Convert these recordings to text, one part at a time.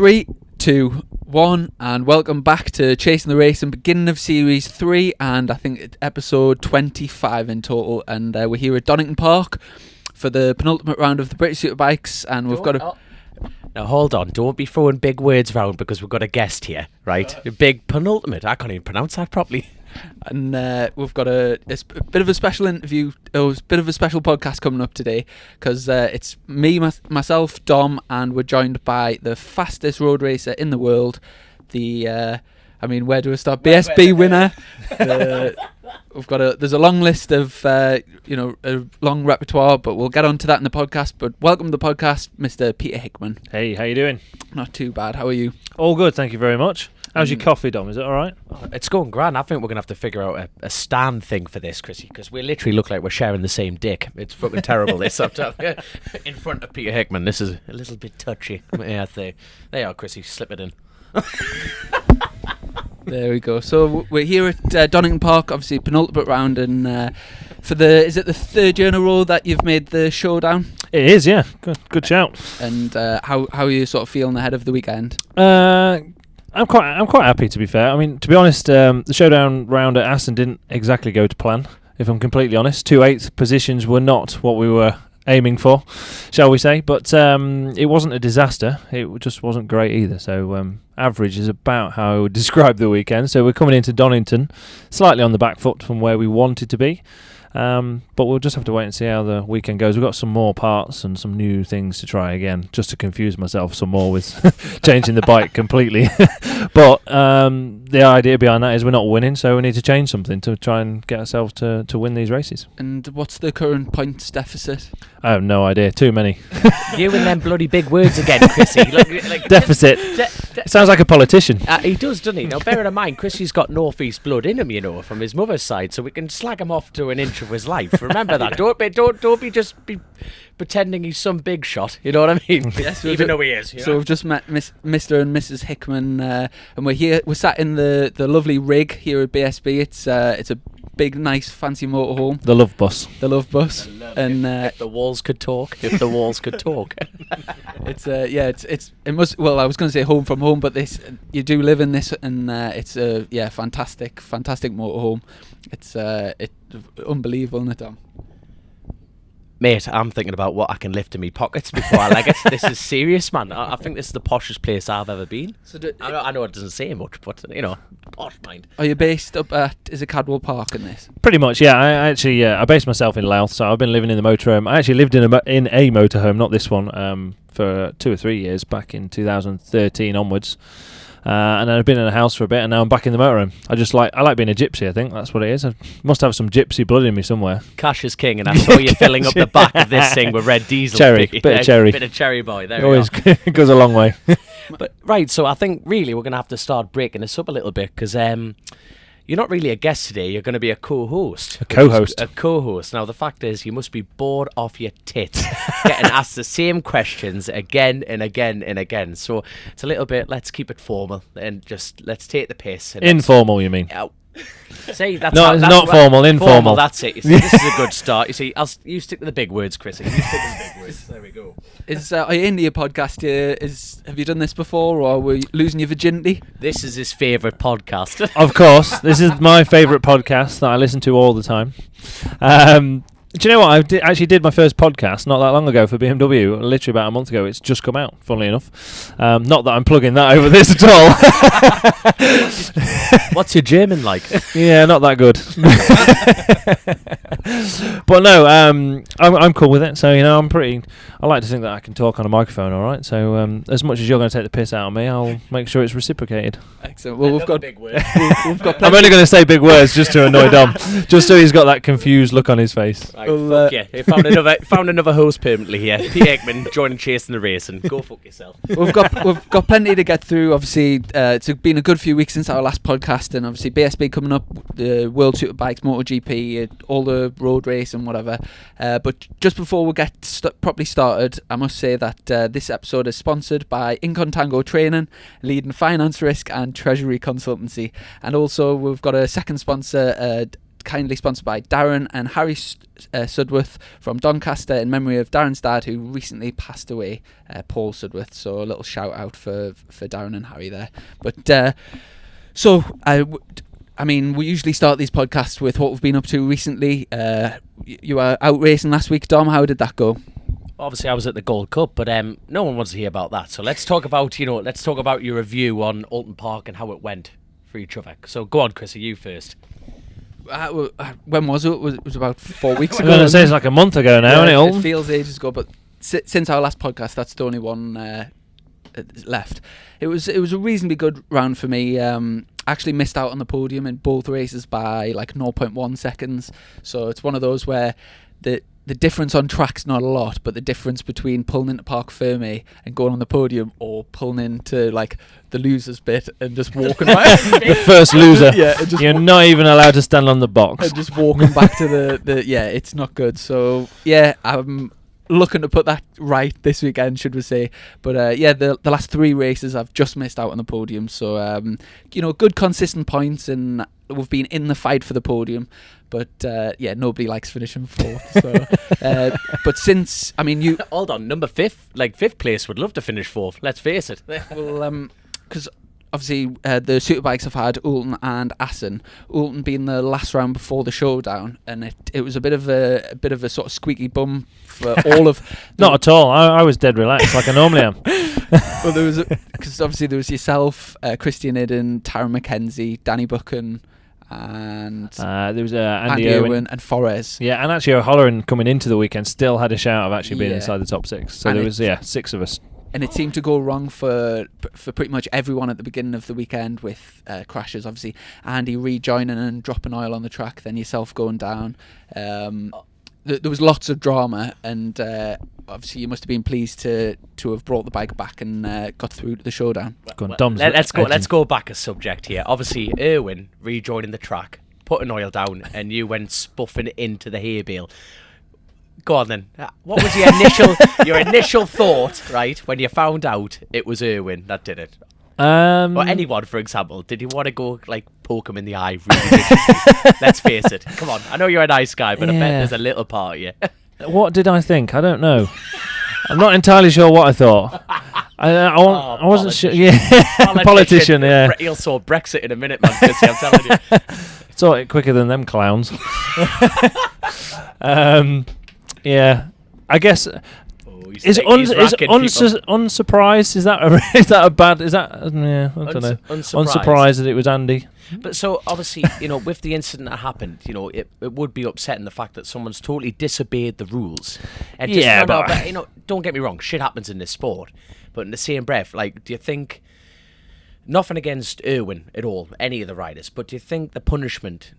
3, 2, 1, and welcome back to Chasing the Race and beginning of Series 3, and I think it's episode 25 in total, and we're here at Donington Park for the penultimate round of the British Superbikes, and we've got a... Now hold on, don't be throwing big words around because we've got a guest here, right? A big penultimate, I can't even pronounce that properly. And we've got a bit of a special interview, a bit of a special podcast coming up today, because it's me, myself, Dom, and we're joined by the fastest road racer in the world, where do we start? BSB winner. There's a long list of, a long repertoire, but we'll get onto that in the podcast. But welcome to the podcast, Mr. Peter Hickman. Hey, how you doing? Not too bad. How are you? All good, thank you very much. How's your coffee, Dom? Is it all right? It's going grand. I think we're going to have to figure out a stand thing for this, Chrissy, because we literally look like we're sharing the same dick. It's fucking terrible, this. I'm telling you. In front of Peter Hickman, this is a little bit touchy. Yeah, there you are, Chrissy. Slip it in. There we go. So we're here at Donington Park, obviously penultimate round, and is it the third year in a row that you've made the showdown? It is, yeah. Good shout. And how are you sort of feeling ahead of the weekend? I'm quite happy, to be fair. I mean, to be honest, the showdown round at Aston didn't exactly go to plan, if I'm completely honest. 2 8th positions were not what we were aiming for, shall we say. But it wasn't a disaster. It just wasn't great either. So average is about how I would describe the weekend. So we're coming into Donington slightly on the back foot from where we wanted to be. But we'll just have to wait and see how the weekend goes. We've got some more parts and some new things to try again, just to confuse myself some more with changing the bike completely. But the idea behind that is we're not winning, so we need to change something to try and get ourselves to win these races. And what's the current points deficit? I have no idea. Too many. You and them bloody big words again, Chrissy. Deficit. Sounds like a politician. He does, doesn't he? Now, bear in mind, Chrissy's got northeast blood in him, from his mother's side, so we can slag him off to an inch of his life. Remember that. Don't be pretending he's some big shot. You know what I mean? Yes, even though he is. So we've just met Mr. and Mrs. Hickman, and we're here. We're sat in the lovely rig here at BSB. It's a big, nice, fancy motorhome. The love bus. And if the walls could talk. If the walls could talk. it must. Well, I was going to say home from home, but you do live in this, and it's a fantastic motorhome. It's unbelievable, isn't it, Dom? Mate, I'm thinking about what I can lift in my pockets before I leg it. This is serious, man. I think this is the poshest place I've ever been. So I know it doesn't say much, but, posh mind. Are you based up at, is it Cadwell Park in this? Pretty much, yeah. I based myself in Louth, so I've been living in the motorhome. I actually lived in a motorhome, not this one, for 2 or 3 years, back in 2013 onwards. And then I've been in a house for a bit, and now I'm back in the motorhome. I like being a gypsy. I think that's what it is. I must have some gypsy blood in me somewhere. Cash is king, and I saw you filling up the back of this thing with red diesel. Bit of cherry boy. There always we go. Goes a long way. But right, so I think really we're going to have to start breaking this up a little bit, because you're not really a guest today. You're going to be a co-host. A co-host. Now, the fact is, you must be bored off your tits getting asked the same questions again and again and again. So it's a little bit, let's keep it formal and just let's take the piss. Informal, you mean? See, that's not formal, informal. That's it. You see, this is a good start. You see, you stick to the big words, Chrissy. You stick to the big words. There we go. Are you into your podcast here? Have you done this before, or were you losing your virginity? This is his favourite podcast. Of course, this is my favourite podcast that I listen to all the time. Do you know what? I actually did my first podcast not that long ago for BMW, literally about a month ago. It's just come out, funnily enough. Not that I'm plugging that over this at all. What's your German like? Yeah, not that good. But no, I'm cool with it. So, I like to think that I can talk on a microphone, all right? So as much as you're going to take the piss out of me, I'll make sure it's reciprocated. Excellent. Well, we've got big words. I'm only going to say big words just to annoy Dom, just so he's got that confused look on his face. Right, fuck yeah. He found another host permanently here. Peter Hickman joining Chasing the Race, and go fuck yourself. We've got plenty to get through. Obviously, it's been a good few weeks since our last podcast, and obviously BSB coming up, the World Superbikes, MotoGP, all the road race and whatever. But just before we get properly started, I must say that this episode is sponsored by Incontango Training, leading finance risk and treasury consultancy, and also we've got a second sponsor. kindly sponsored by Darren and Harry Sudworth from Doncaster in memory of Darren's dad, who recently passed away, Paul Sudworth. So a little shout out for Darren and Harry there. But I mean, we usually start these podcasts with what we've been up to recently. You were out racing last week, Dom. How did that go? Obviously, I was at the Gold Cup, but no one wants to hear about that. So let's talk about your review on Alton Park and how it went for each other. So go on, Chrissy, you first. When was it? It was about 4 weeks I'm ago. going to say it's like a month ago now, isn't it, Alton? It feels ages ago, but since our last podcast, that's the only one left. It was a reasonably good round for me. Actually missed out on the podium in both races by like 0.1 seconds. So it's one of those where the difference on track's not a lot, but the difference between pulling into Parc Fermé and going on the podium or pulling into like the losers bit and just walking back. The first loser. Yeah, and just you're not even allowed to stand on the box. And just walking back to the it's not good. So yeah, I'm looking to put that right this weekend, should we say. But the last 3 races I've just missed out on the podium. So good consistent points, and we've been in the fight for the podium. But nobody likes finishing 4th. So, but since you hold on, number 5th place would love to finish 4th. Let's face it. Well, because obviously the superbikes have had Ulton and Assen. Ulton being the last round before the showdown, and it was a bit of a sort of squeaky bum for all of. Not at all. I was dead relaxed, like I normally am. Well, there was because obviously there was yourself, Christian Iden, Tara McKenzie, Danny Buchan. And there was Andy Owen and Forres. Yeah, and actually O'Halloran coming into the weekend still had a shout of actually being inside the top 6. So and there was 6 of us. And it seemed to go wrong for pretty much everyone at the beginning of the weekend with crashes. Obviously, Andy rejoining and dropping oil on the track, then yourself going down. There was lots of drama, and obviously you must have been pleased to have brought the bike back and got through to the showdown. Let's go back a subject here. Obviously, Irwin rejoining the track, putting oil down, and you went spuffing into the hay bale. Go on then. What was your initial thought, right, when you found out it was Irwin that did it? Or anyone, for example. Did you want to go like poke him in the eye really viciously? Let's face it. Come on. I know you're a nice guy, but I bet there's a little part of you. What did I think? I don't know. I'm not entirely sure what I thought. I wasn't sure. Yeah, politician. Yeah, He'll sort Brexit in a minute, man. Chrissy, I'm telling you. Sort it quicker than them clowns. Yeah, I guess. Unsurprised? Is that a bad? Is that? Yeah, I don't know. Unsurprised that it was Andy. But so obviously, with the incident that happened, it would be upsetting the fact that someone's totally disobeyed the rules. And but don't get me wrong, shit happens in this sport. But in the same breath, like, do you think? Nothing against Irwin at all, any of the riders, but do you think the punishment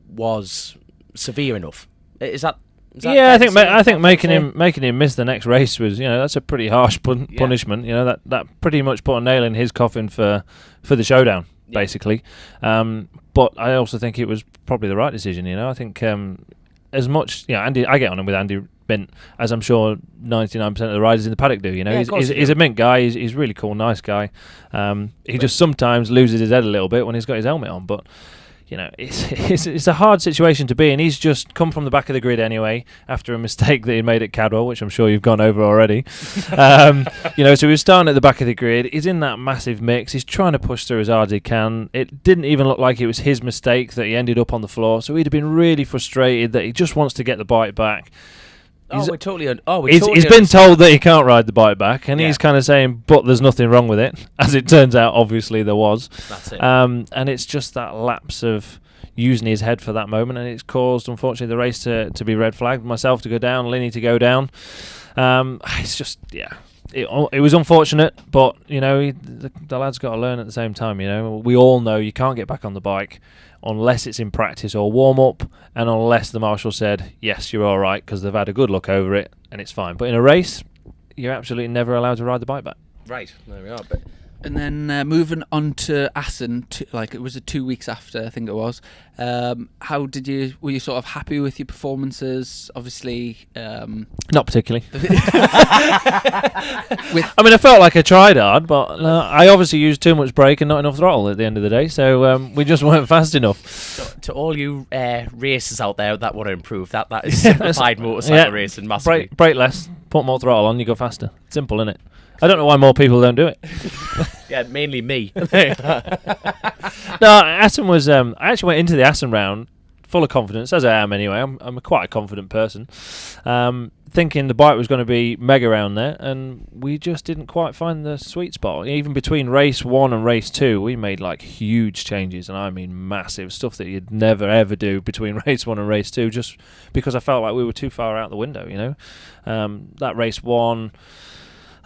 was severe enough? Is that I think making him miss the next race was, that's a pretty harsh punishment. That pretty much put a nail in his coffin for the showdown, basically. But I also think it was probably the right decision. I think as much, Andy, I get on him with Andy Bint, as I'm sure 99% of the riders in the paddock do. He's a mint guy. He's a really cool, nice guy. He just sometimes loses his head a little bit when he's got his helmet on, but. It's a hard situation to be in. He's just come from the back of the grid anyway after a mistake that he made at Cadwell, which I'm sure you've gone over already. So he was starting at the back of the grid. He's in that massive mix. He's trying to push through as hard as he can. It didn't even look like it was his mistake that he ended up on the floor. So he'd have been really frustrated that he just wants to get the bike back. He's been told that he can't ride the bike back, and he's kind of saying, but there's nothing wrong with it. As it turns out, obviously there was. That's it. And it's just that lapse of using his head for that moment, and it's caused, unfortunately, the race to be red flagged, myself to go down, Linny to go down. It's just, it was unfortunate, but, the lad's got to learn at the same time, We all know you can't get back on the bike unless it's in practice or warm-up, and unless the marshal said, yes, you're all right, because they've had a good look over it, and it's fine. But in a race, you're absolutely never allowed to ride the bike back. Right, there we are. But And then moving on to Assen, it was 2 weeks after, I think it was. How were you sort of happy with your performances? Obviously, not particularly. I felt like I tried hard, but I obviously used too much brake and not enough throttle at the end of the day, so we just weren't fast enough. So, to all you racers out there that want to improve, that is simplified motorcycle racing massively. Brake less, put more throttle on, you go faster. Simple, innit? I don't know why more people don't do it. Yeah, mainly me. No, Assen was. I actually went into the Assen round full of confidence, as I am anyway. I'm quite a confident person, thinking the bike was going to be mega around there, and we just didn't quite find the sweet spot. Even between race 1 and race 2, we made like huge changes, and I mean massive stuff that you'd never ever do between race 1 and race 2, just because I felt like we were too far out the window. That race 1.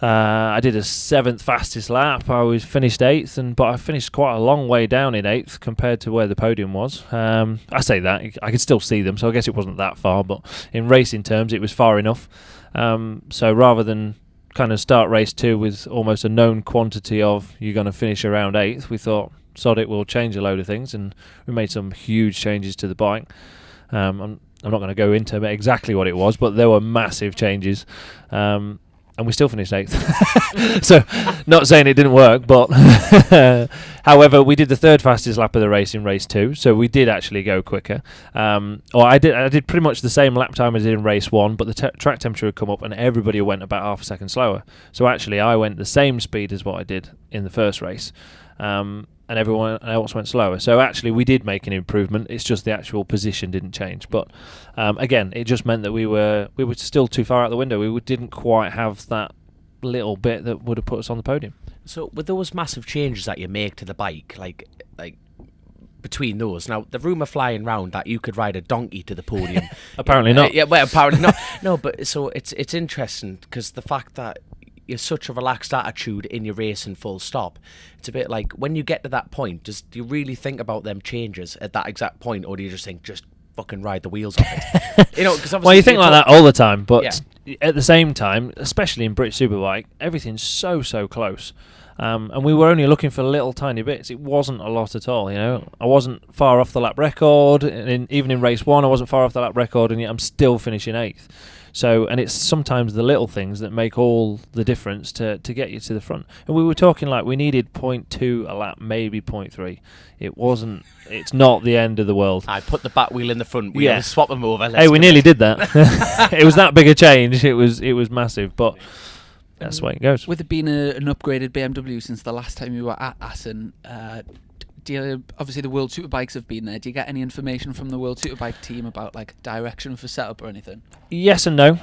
I did a 7th fastest lap. I was finished 8th, but I finished quite a long way down in 8th compared to where the podium was. I say that, I could still see them, so I guess it wasn't that far, but in racing terms it was far enough. So rather than kind of start race 2 with almost a known quantity of you're going to finish around 8th, we thought, sod it, we'll change a load of things, and we made some huge changes to the bike. I'm not going to go into exactly what it was, but there were massive changes. And we still finished 8th. So, not saying it didn't work, but however, we did the 3rd fastest lap of the race in race 2, so we did actually go quicker. I did pretty much the same lap time as I did in race 1, but the track temperature had come up and everybody went about half a second slower. So actually, I went the same speed as what I did in the first race. And everyone else went slower. So actually we did make an improvement. It's just the actual position didn't change. But again, it just meant that we were still too far out the window. We didn't quite have that little bit that would have put us on the podium. So with those massive changes that you make to the bike, like between those, now the rumour flying round that you could ride a donkey to the podium. Apparently not. Yeah, well, apparently not. No, but so it's interesting because the fact that you're such a relaxed attitude in your racing full stop. It's a bit like when you get to that point, do you really think about them changes at that exact point, or do you just think, just fucking ride the wheels off it? Cause well, you think like that all the time, but at the same time, especially in British Superbike, everything's so close. And we were only looking for little tiny bits. It wasn't a lot at all, I wasn't far off the lap record, and even in race 1 I wasn't far off the lap record, and yet I'm still finishing 8th. So, and it's sometimes the little things that make all the difference to get you to the front. And we were talking like we needed 0.2 a lap, maybe 0.3. It's not the end of the world. I put the back wheel in the front wheel, swap them over. Hey, we nearly did that. It was that big a change. It was massive, but that's the way it goes. With it being an upgraded BMW since the last time you were at Assen, obviously the World Superbikes have been there. Do you get any information from the World Superbike team about like direction for setup or anything? Yes and no.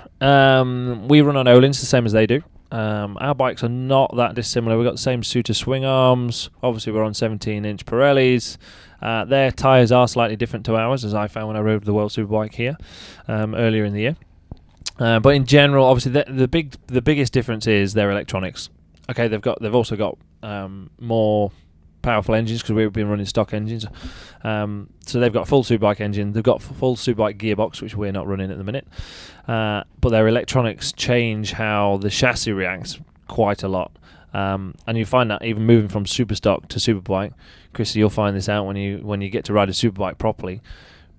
We run on Öhlins the same as they do. Our bikes are not that dissimilar. We've got the same suit of swing arms. Obviously we're on 17-inch Pirellis. Their tyres are slightly different to ours, as I found when I rode the World Superbike here earlier in the year. But in general, obviously the biggest difference is their electronics. Okay, they've also got more powerful engines because we've been running stock engines. So they've got a full Superbike engine. They've got a full Superbike gearbox, which we're not running at the minute. But their electronics change how the chassis reacts quite a lot. And you find that even moving from Superstock to Superbike, Chrissy, you'll find this out when you get to ride a Superbike properly.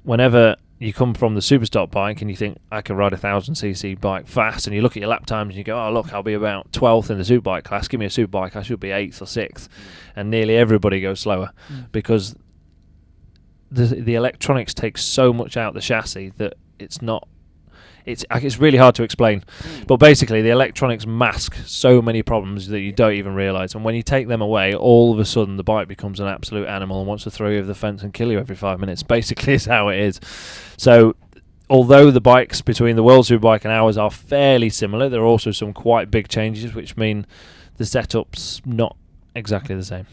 Whenever you come from the Superstock bike and you think, I can ride a 1000cc bike fast, and you look at your lap times and you go, oh look, I'll be about 12th in the Superbike class, give me a Superbike, I should be 8th or 6th. And nearly everybody goes slower because the electronics take so much out the chassis that it's really hard to explain. But basically the electronics mask so many problems that you don't even realise, and when you take them away, all of a sudden the bike becomes an absolute animal and wants to throw you over the fence and kill you every 5 minutes. Basically is how it is. So although the bikes between the World Superbike and ours are fairly similar, there are also some quite big changes which mean the setup's not exactly the same.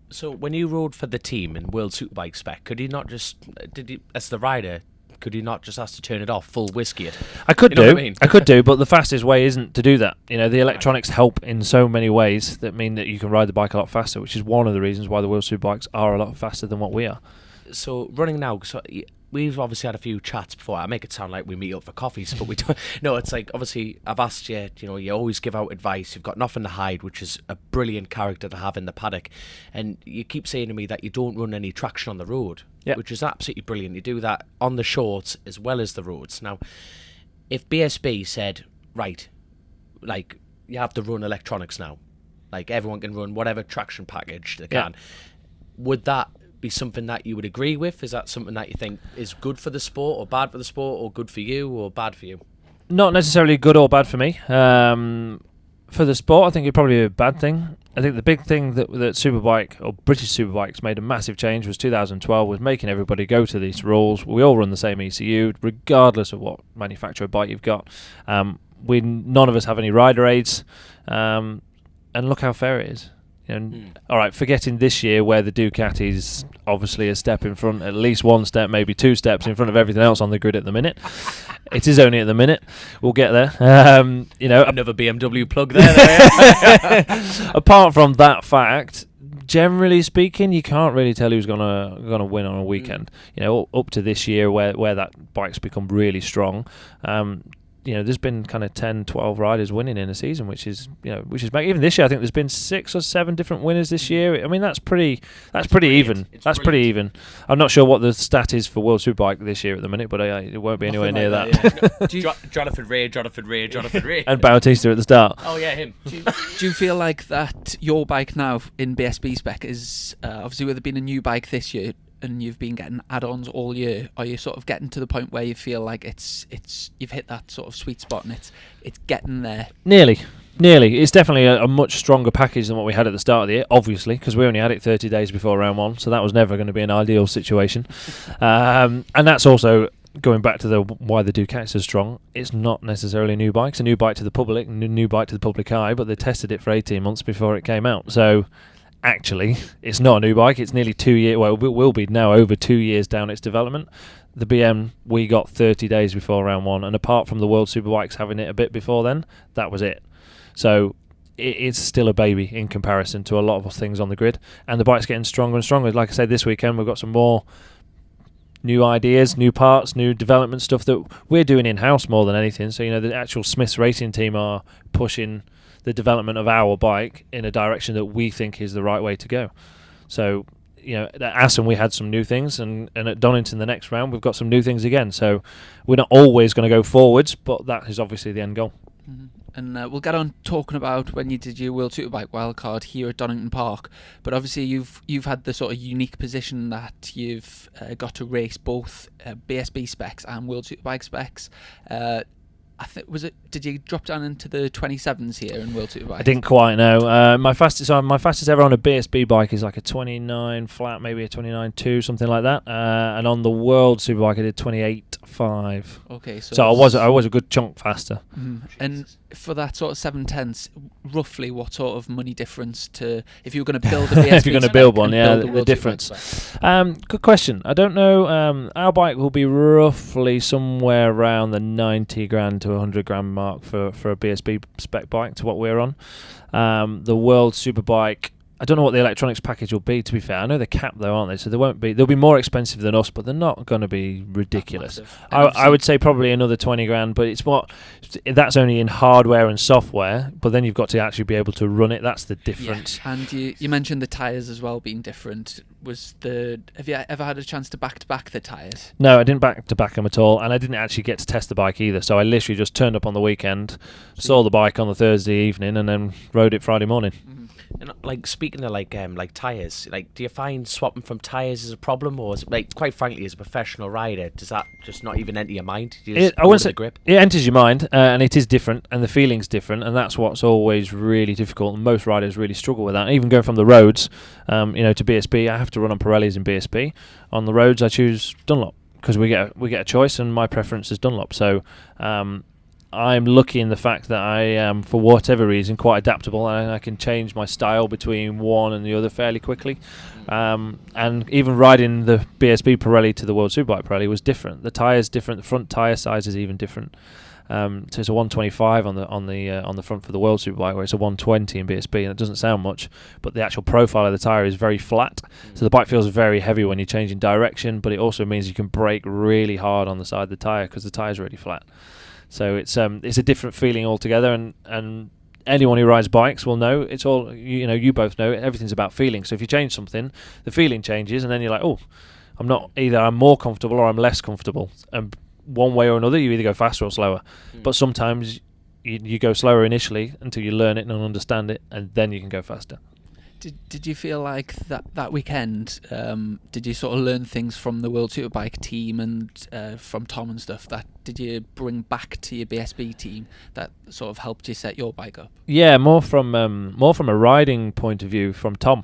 So when you rode for the team in World Superbike spec, could you not just, as the rider, could you not just ask to turn it off, full whiskey it? I could I could do, but the fastest way isn't to do that. The electronics help in so many ways that mean that you can ride the bike a lot faster, which is one of the reasons why the World Superbikes are a lot faster than what we are. So running now, we've obviously had a few chats before. I make it sound like we meet up for coffees, but we don't. No, it's like, obviously, I've asked you, you always give out advice. You've got nothing to hide, which is a brilliant character to have in the paddock. And you keep saying to me that you don't run any traction on the road, which is absolutely brilliant. You do that on the shorts as well as the roads. Now, if BSB said, right, like, you have to run electronics now, like everyone can run whatever traction package they can, would that be something that you would agree with? Is that something that you think is good for the sport or bad for the sport, or good for you or bad for you? Not necessarily good or bad for me. For the sport, I think it'd probably be a bad thing. I think the big thing that Superbike or British Superbikes made a massive change was 2012, was making everybody go to these rules. We all run the same ECU, regardless of what manufacturer bike you've got. None of us have any rider aids, and look how fair it is. All right, forgetting this year where the Ducati's obviously a step in front, at least one step, maybe two steps in front of everything else on the grid at the minute. It is only at the minute. We'll get there. Another BMW plug there. Apart from that fact, generally speaking, you can't really tell who's gonna win on a weekend. Up to this year where that bike's become really strong. There's been kind of 10, 12 riders winning in a season, which is even this year. I think there's been 6 or 7 different winners this year. I mean, that's pretty even. That's pretty even. I'm not sure what the stat is for World Superbike this year at the minute, but it won't be anywhere near that. Yeah. Jonathan Ray, and Bautista at the start. Oh yeah, him. Do you feel like that your bike now in BSB spec is obviously with it being a new bike this year, and you've been getting add-ons all year, are you sort of getting to the point where you feel like it's you've hit that sort of sweet spot and it's getting there? Nearly. It's definitely a much stronger package than what we had at the start of the year, obviously, because we only had it 30 days before round 1, so that was never going to be an ideal situation. And that's also going back to why the Ducati's so strong. It's not necessarily a new bike. It's a new bike to the public, new bike to the public eye, but they tested it for 18 months before it came out. So actually, it's not a new bike. It's nearly 2 years. Well, it will be now over 2 years down its development. The BM we got 30 days before round 1, and apart from the World Superbikes having it a bit before then, that was it. So it's still a baby in comparison to a lot of things on the grid, and the bike's getting stronger and stronger. Like I said, this weekend we've got some more new ideas, new parts, new development stuff that we're doing in-house more than anything. So the actual Smiths Racing team are pushing the development of our bike in a direction that we think is the right way to go. So, at Assen we had some new things, and at Donington the next round we've got some new things again. So we're not always going to go forwards, but that is obviously the end goal. Mm-hmm. And we'll get on talking about when you did your World Superbike wildcard here at Donington Park. But obviously you've had the sort of unique position that you've got to race both BSB specs and World Superbike specs. Did you drop down into the 27s here in World Superbike? I didn't quite know. My fastest ever on a BSB bike is like a 29 flat, maybe a 29.2, something like that. And on the World Superbike I did 28.5. Okay, so I was a good chunk faster. Mm. And for that sort of 7/10, roughly what sort of money difference to if you were going to build a BSB if you're going to build one, the difference. Good question. I don't know. Our bike will be roughly somewhere around the 90 grand to 100 grand mark for a BSB spec bike to what we're on. The World Superbike, I don't know what the electronics package will be, to be fair. I know they're capped though, aren't they? So they'll be more expensive than us, but they're not going to be ridiculous. I would say probably another 20 grand, but that's only in hardware and software, but then you've got to actually be able to run it. That's the difference. Yeah. And you mentioned the tyres as well being different. Have you ever had a chance to back the tyres? No, I didn't back them at all, and I didn't actually get to test the bike either. So I literally just turned up on the weekend, saw the bike on the Thursday evening, and then rode it Friday morning. Mm-hmm. And speaking of tyres, do you find swapping from tyres is a problem, or is it, quite frankly, as a professional rider, does that just not even enter your mind? I wouldn't say the grip. It enters your mind, and it is different, and the feeling's different, and that's what's always really difficult. And most riders really struggle with that. Even going from the roads, to BSB, I have to run on Pirellis in BSB. On the roads, I choose Dunlop because we get a choice, and my preference is Dunlop. So. I'm lucky in the fact that I am, for whatever reason, quite adaptable, and I can change my style between one and the other fairly quickly. And even riding the BSB Pirelli to the World Superbike Pirelli was different. The tyre's different. The front tyre size is even different. So it's a 125 on the front for the World Superbike, where it's a 120 in BSB, and it doesn't sound much, but the actual profile of the tyre is very flat. So the bike feels very heavy when you're changing direction, but it also means you can brake really hard on the side of the tyre because the tyre's really flat. So it's a different feeling altogether, and anyone who rides bikes will know it's all, you both know everything's about feeling. So if you change something, the feeling changes, and then you're like, oh, I'm more comfortable or I'm less comfortable, and one way or another you either go faster or slower. But sometimes you go slower initially until you learn it and understand it, and then you can go faster. Did you feel like that weekend, did you sort of learn things from the World Superbike team and from Tom and stuff that did you bring back to your BSB team that sort of helped you set your bike up? Yeah, more from a riding point of view from Tom.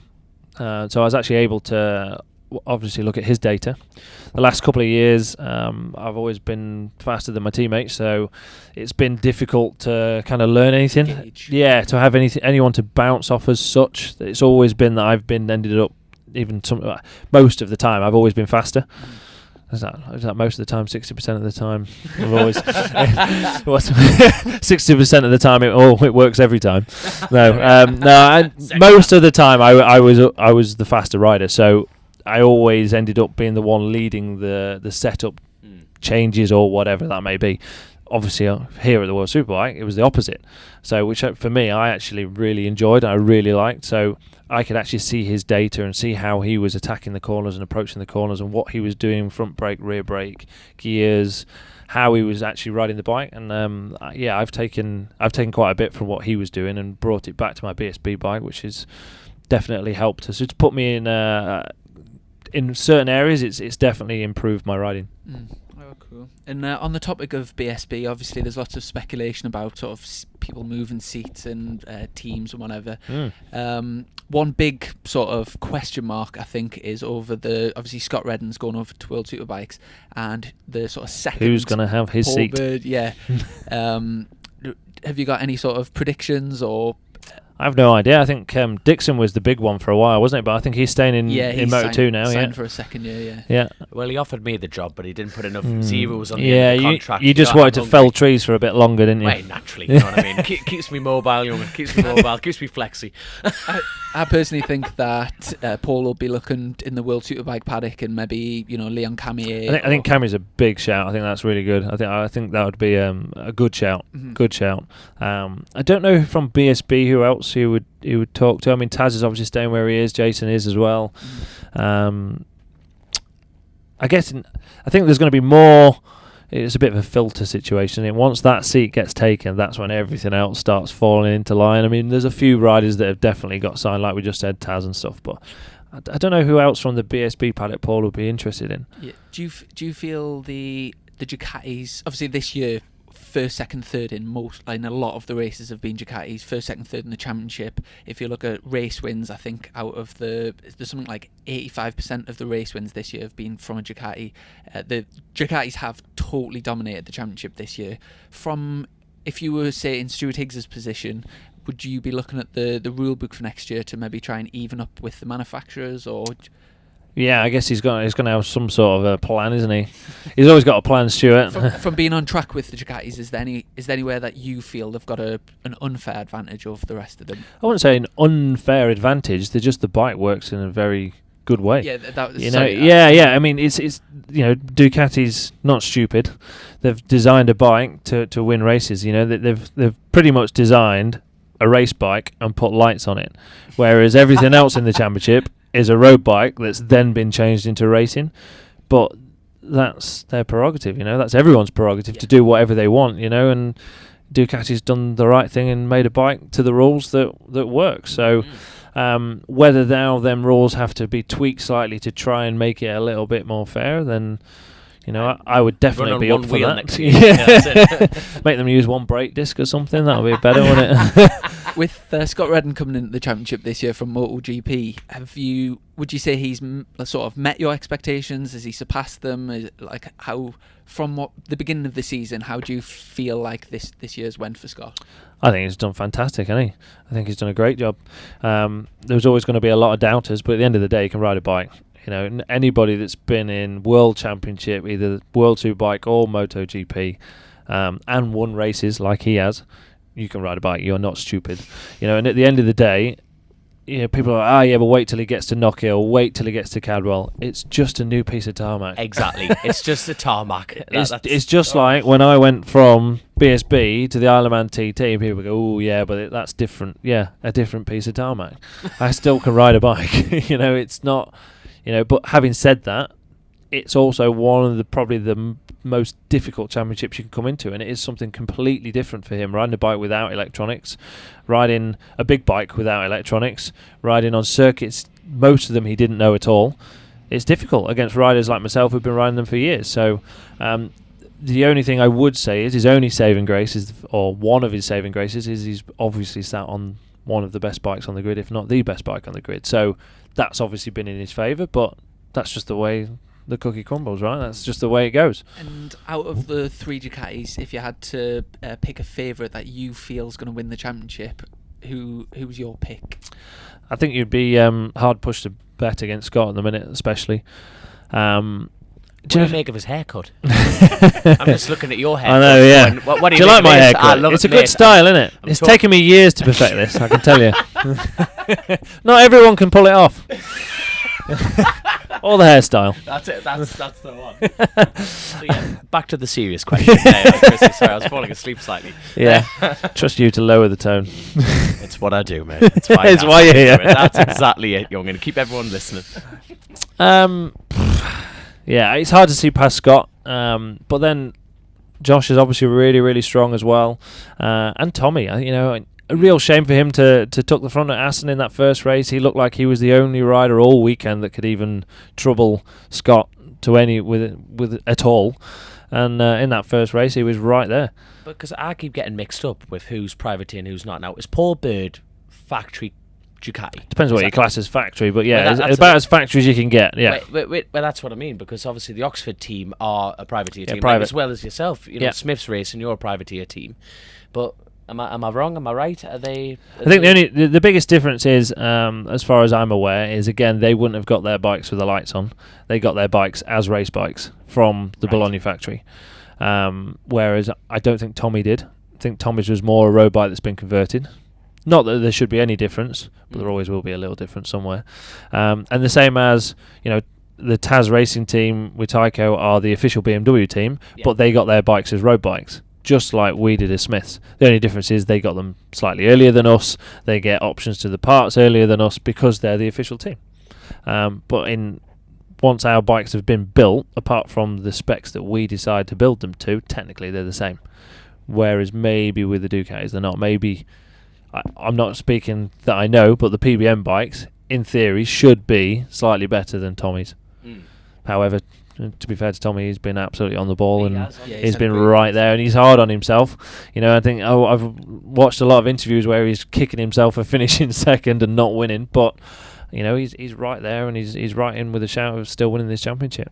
So I was actually able to obviously look at his data. The last couple of years, I've always been faster than my teammates, so it's been difficult to kind of learn anything. Gauge. Yeah, to have anyone to bounce off as such. It's always been that I've ended up most of the time I've always been faster. Is that most of the time? 60% of the time, I've always 60% of the time it works every time. No, most of the time I was the faster rider, so I always ended up being the one leading the setup changes or whatever that may be. Obviously, here at the World Superbike, it was the opposite. So, which for me, I actually really enjoyed. I really liked. So, I could actually see his data and see how he was attacking the corners and approaching the corners, and what he was doing: front brake, rear brake, gears, how he was actually riding the bike. And I've taken quite a bit from what he was doing and brought it back to my BSB bike, which has definitely helped us. It's put me in certain areas. It's definitely improved my riding. Oh, cool. And on the topic of BSB, obviously there's lots of speculation about sort of people moving seats and teams and whatever. One big sort of question mark, I think, is over obviously Scott Redden's going over to World Superbikes, and the sort of second... Who's going to have his seat? Bird, yeah. Have you got any sort of predictions or... I have no idea. I think Dixon was the big one for a while, wasn't it? But I think he's staying in Moto2 now. Signed for a second year, yeah. Well, he offered me the job, but he didn't put enough zeros on the end of the contract. You just wanted to fell trees for a bit longer, didn't you? Well, naturally, you know what I mean. Keeps me mobile, young. Keeps me mobile. Keeps me flexy. I personally think that Paul will be looking in the World Superbike paddock, and maybe Leon Camier. I think Camier's a big shout. I think that's really good. I think that would be a good shout. Mm-hmm. Good shout. I don't know from BSB who else he would talk to. I mean, Taz is obviously staying where he is. Jason is as well. I think there's going to be more. It's a bit of a filter situation. And once that seat gets taken, that's when everything else starts falling into line. I mean, there's a few riders that have definitely got signed, like we just said, Taz and stuff. But I don't know who else from the BSB paddock Paul would be interested in. Yeah. Do you feel the Ducatis, obviously this year, first, second, third in a lot of the races have been Ducatis, first, second, third in the championship. If you look at race wins, I think there's something like 85% of the race wins this year have been from a Ducati. The Ducatis have totally dominated the championship this year. If you were, say, in Stuart Higgs's position, would you be looking at the rule book for next year to maybe try and even up with the manufacturers, or... Yeah, I guess he's going to have some sort of a plan, isn't he? He's always got a plan, Stuart. From being on track with the Ducatis, is there anywhere that you feel they've got an unfair advantage over the rest of them? I wouldn't say an unfair advantage. The bike works in a very good way. Yeah, I mean, it's Ducati's not stupid. They've designed a bike to win races. They've pretty much designed a race bike and put lights on it, whereas everything else in the championship is a road bike that's then been changed into racing. But that's their prerogative, that's everyone's prerogative to do whatever they want, and Ducati's done the right thing and made a bike to the rules that work. So whether now them rules have to be tweaked slightly to try and make it a little bit more fair, then I would definitely be up for that. Make them use one brake disc or something. That would be better, wouldn't it? With Scott Redden coming into the championship this year from MotoGP, would you say he's sort of met your expectations? Has he surpassed them? From the beginning of the season, how do you feel like this year's went for Scott? I think he's done fantastic, hasn't he? I think he's done a great job. There's always going to be a lot of doubters, but at the end of the day, he can ride a bike. Anybody that's been in World Championship, either World Superbike or MotoGP, and won races like he has, you can ride a bike. You're not stupid, And at the end of the day, people are like, but wait till he gets to Knockhill, wait till he gets to Cadwell. It's just a new piece of tarmac. Exactly. It's just a tarmac. It's just like when I went from BSB to the Isle of Man TT, people go, oh yeah, but that's different. Yeah, a different piece of tarmac. I still can ride a bike. It's not, but having said that, it's also one of probably the most difficult championships you can come into, and it is something completely different for him. Riding a bike without electronics, riding a big bike without electronics, riding on circuits, most of them he didn't know at all. It's difficult against riders like myself who've been riding them for years. So the only thing I would say is his only saving grace or one of his saving graces is he's obviously sat on one of the best bikes on the grid, if not the best bike on the grid. So that's obviously been in his favour, but that's just the way the cookie crumbles, right? That's just the way it goes. And out of the 3 Ducatis, if you had to pick a favourite that you feel is going to win the championship, who's your pick? I think you'd be hard pushed to bet against Scott at the minute, especially. What do you make of his haircut? I'm just looking at your haircut. I know, yeah. What do you like my haircut? I love it's it, a good mate. style, isn't it? It's taken me years to perfect this, I can tell you. Not everyone can pull it off. Or the hairstyle. That's it. That's the one. So yeah, back to the serious question. Chrissy, sorry, I was falling asleep slightly. Yeah. Trust you to lower the tone. It's what I do, mate. It's fine. It's why you're here. That's exactly it. You're going to keep everyone listening. Yeah, it's hard to see past Scott. But then Josh is obviously really, really strong as well. And Tommy, a real shame for him to tuck the front at Aston in that first race. He looked like he was the only rider all weekend that could even trouble Scott with at all. And in that first race, he was right there. Because I keep getting mixed up with who's privateer and who's not. Now, is Paul Bird factory Ducati? Depends what you class as factory, but yeah, Well, that's about as factory as you can get. Yeah. Wait, well, that's what I mean, because obviously the Oxford team are a privateer team, private. as well as yourself. Smith's racing, you're a privateer team. But am I wrong? Am I right? I think the biggest difference is, as far as I'm aware, is again they wouldn't have got their bikes with the lights on. They got their bikes as race bikes from the Bologna factory. Whereas I don't think Tommy did. I think Tommy's was more a road bike that's been converted. Not that there should be any difference, but there always will be a little difference somewhere. And the same as, the Taz Racing team with Tyco are the official BMW team, but they got their bikes as road bikes, just like we did as Smiths. The only difference is they got them slightly earlier than us. They get options to the parts earlier than us because they're the official team. But once our bikes have been built, apart from the specs that we decide to build them to, technically they're the same. Whereas maybe with the Ducatis, they're not. Maybe... I'm not speaking that I know, but the PBM bikes, in theory, should be slightly better than Tommy's. However, to be fair to Tommy, he's been absolutely on the ball he's been right there, and he's hard on himself. I think I've watched a lot of interviews where he's kicking himself for finishing second and not winning, but he's right there, and he's right in with a shout of still winning this championship.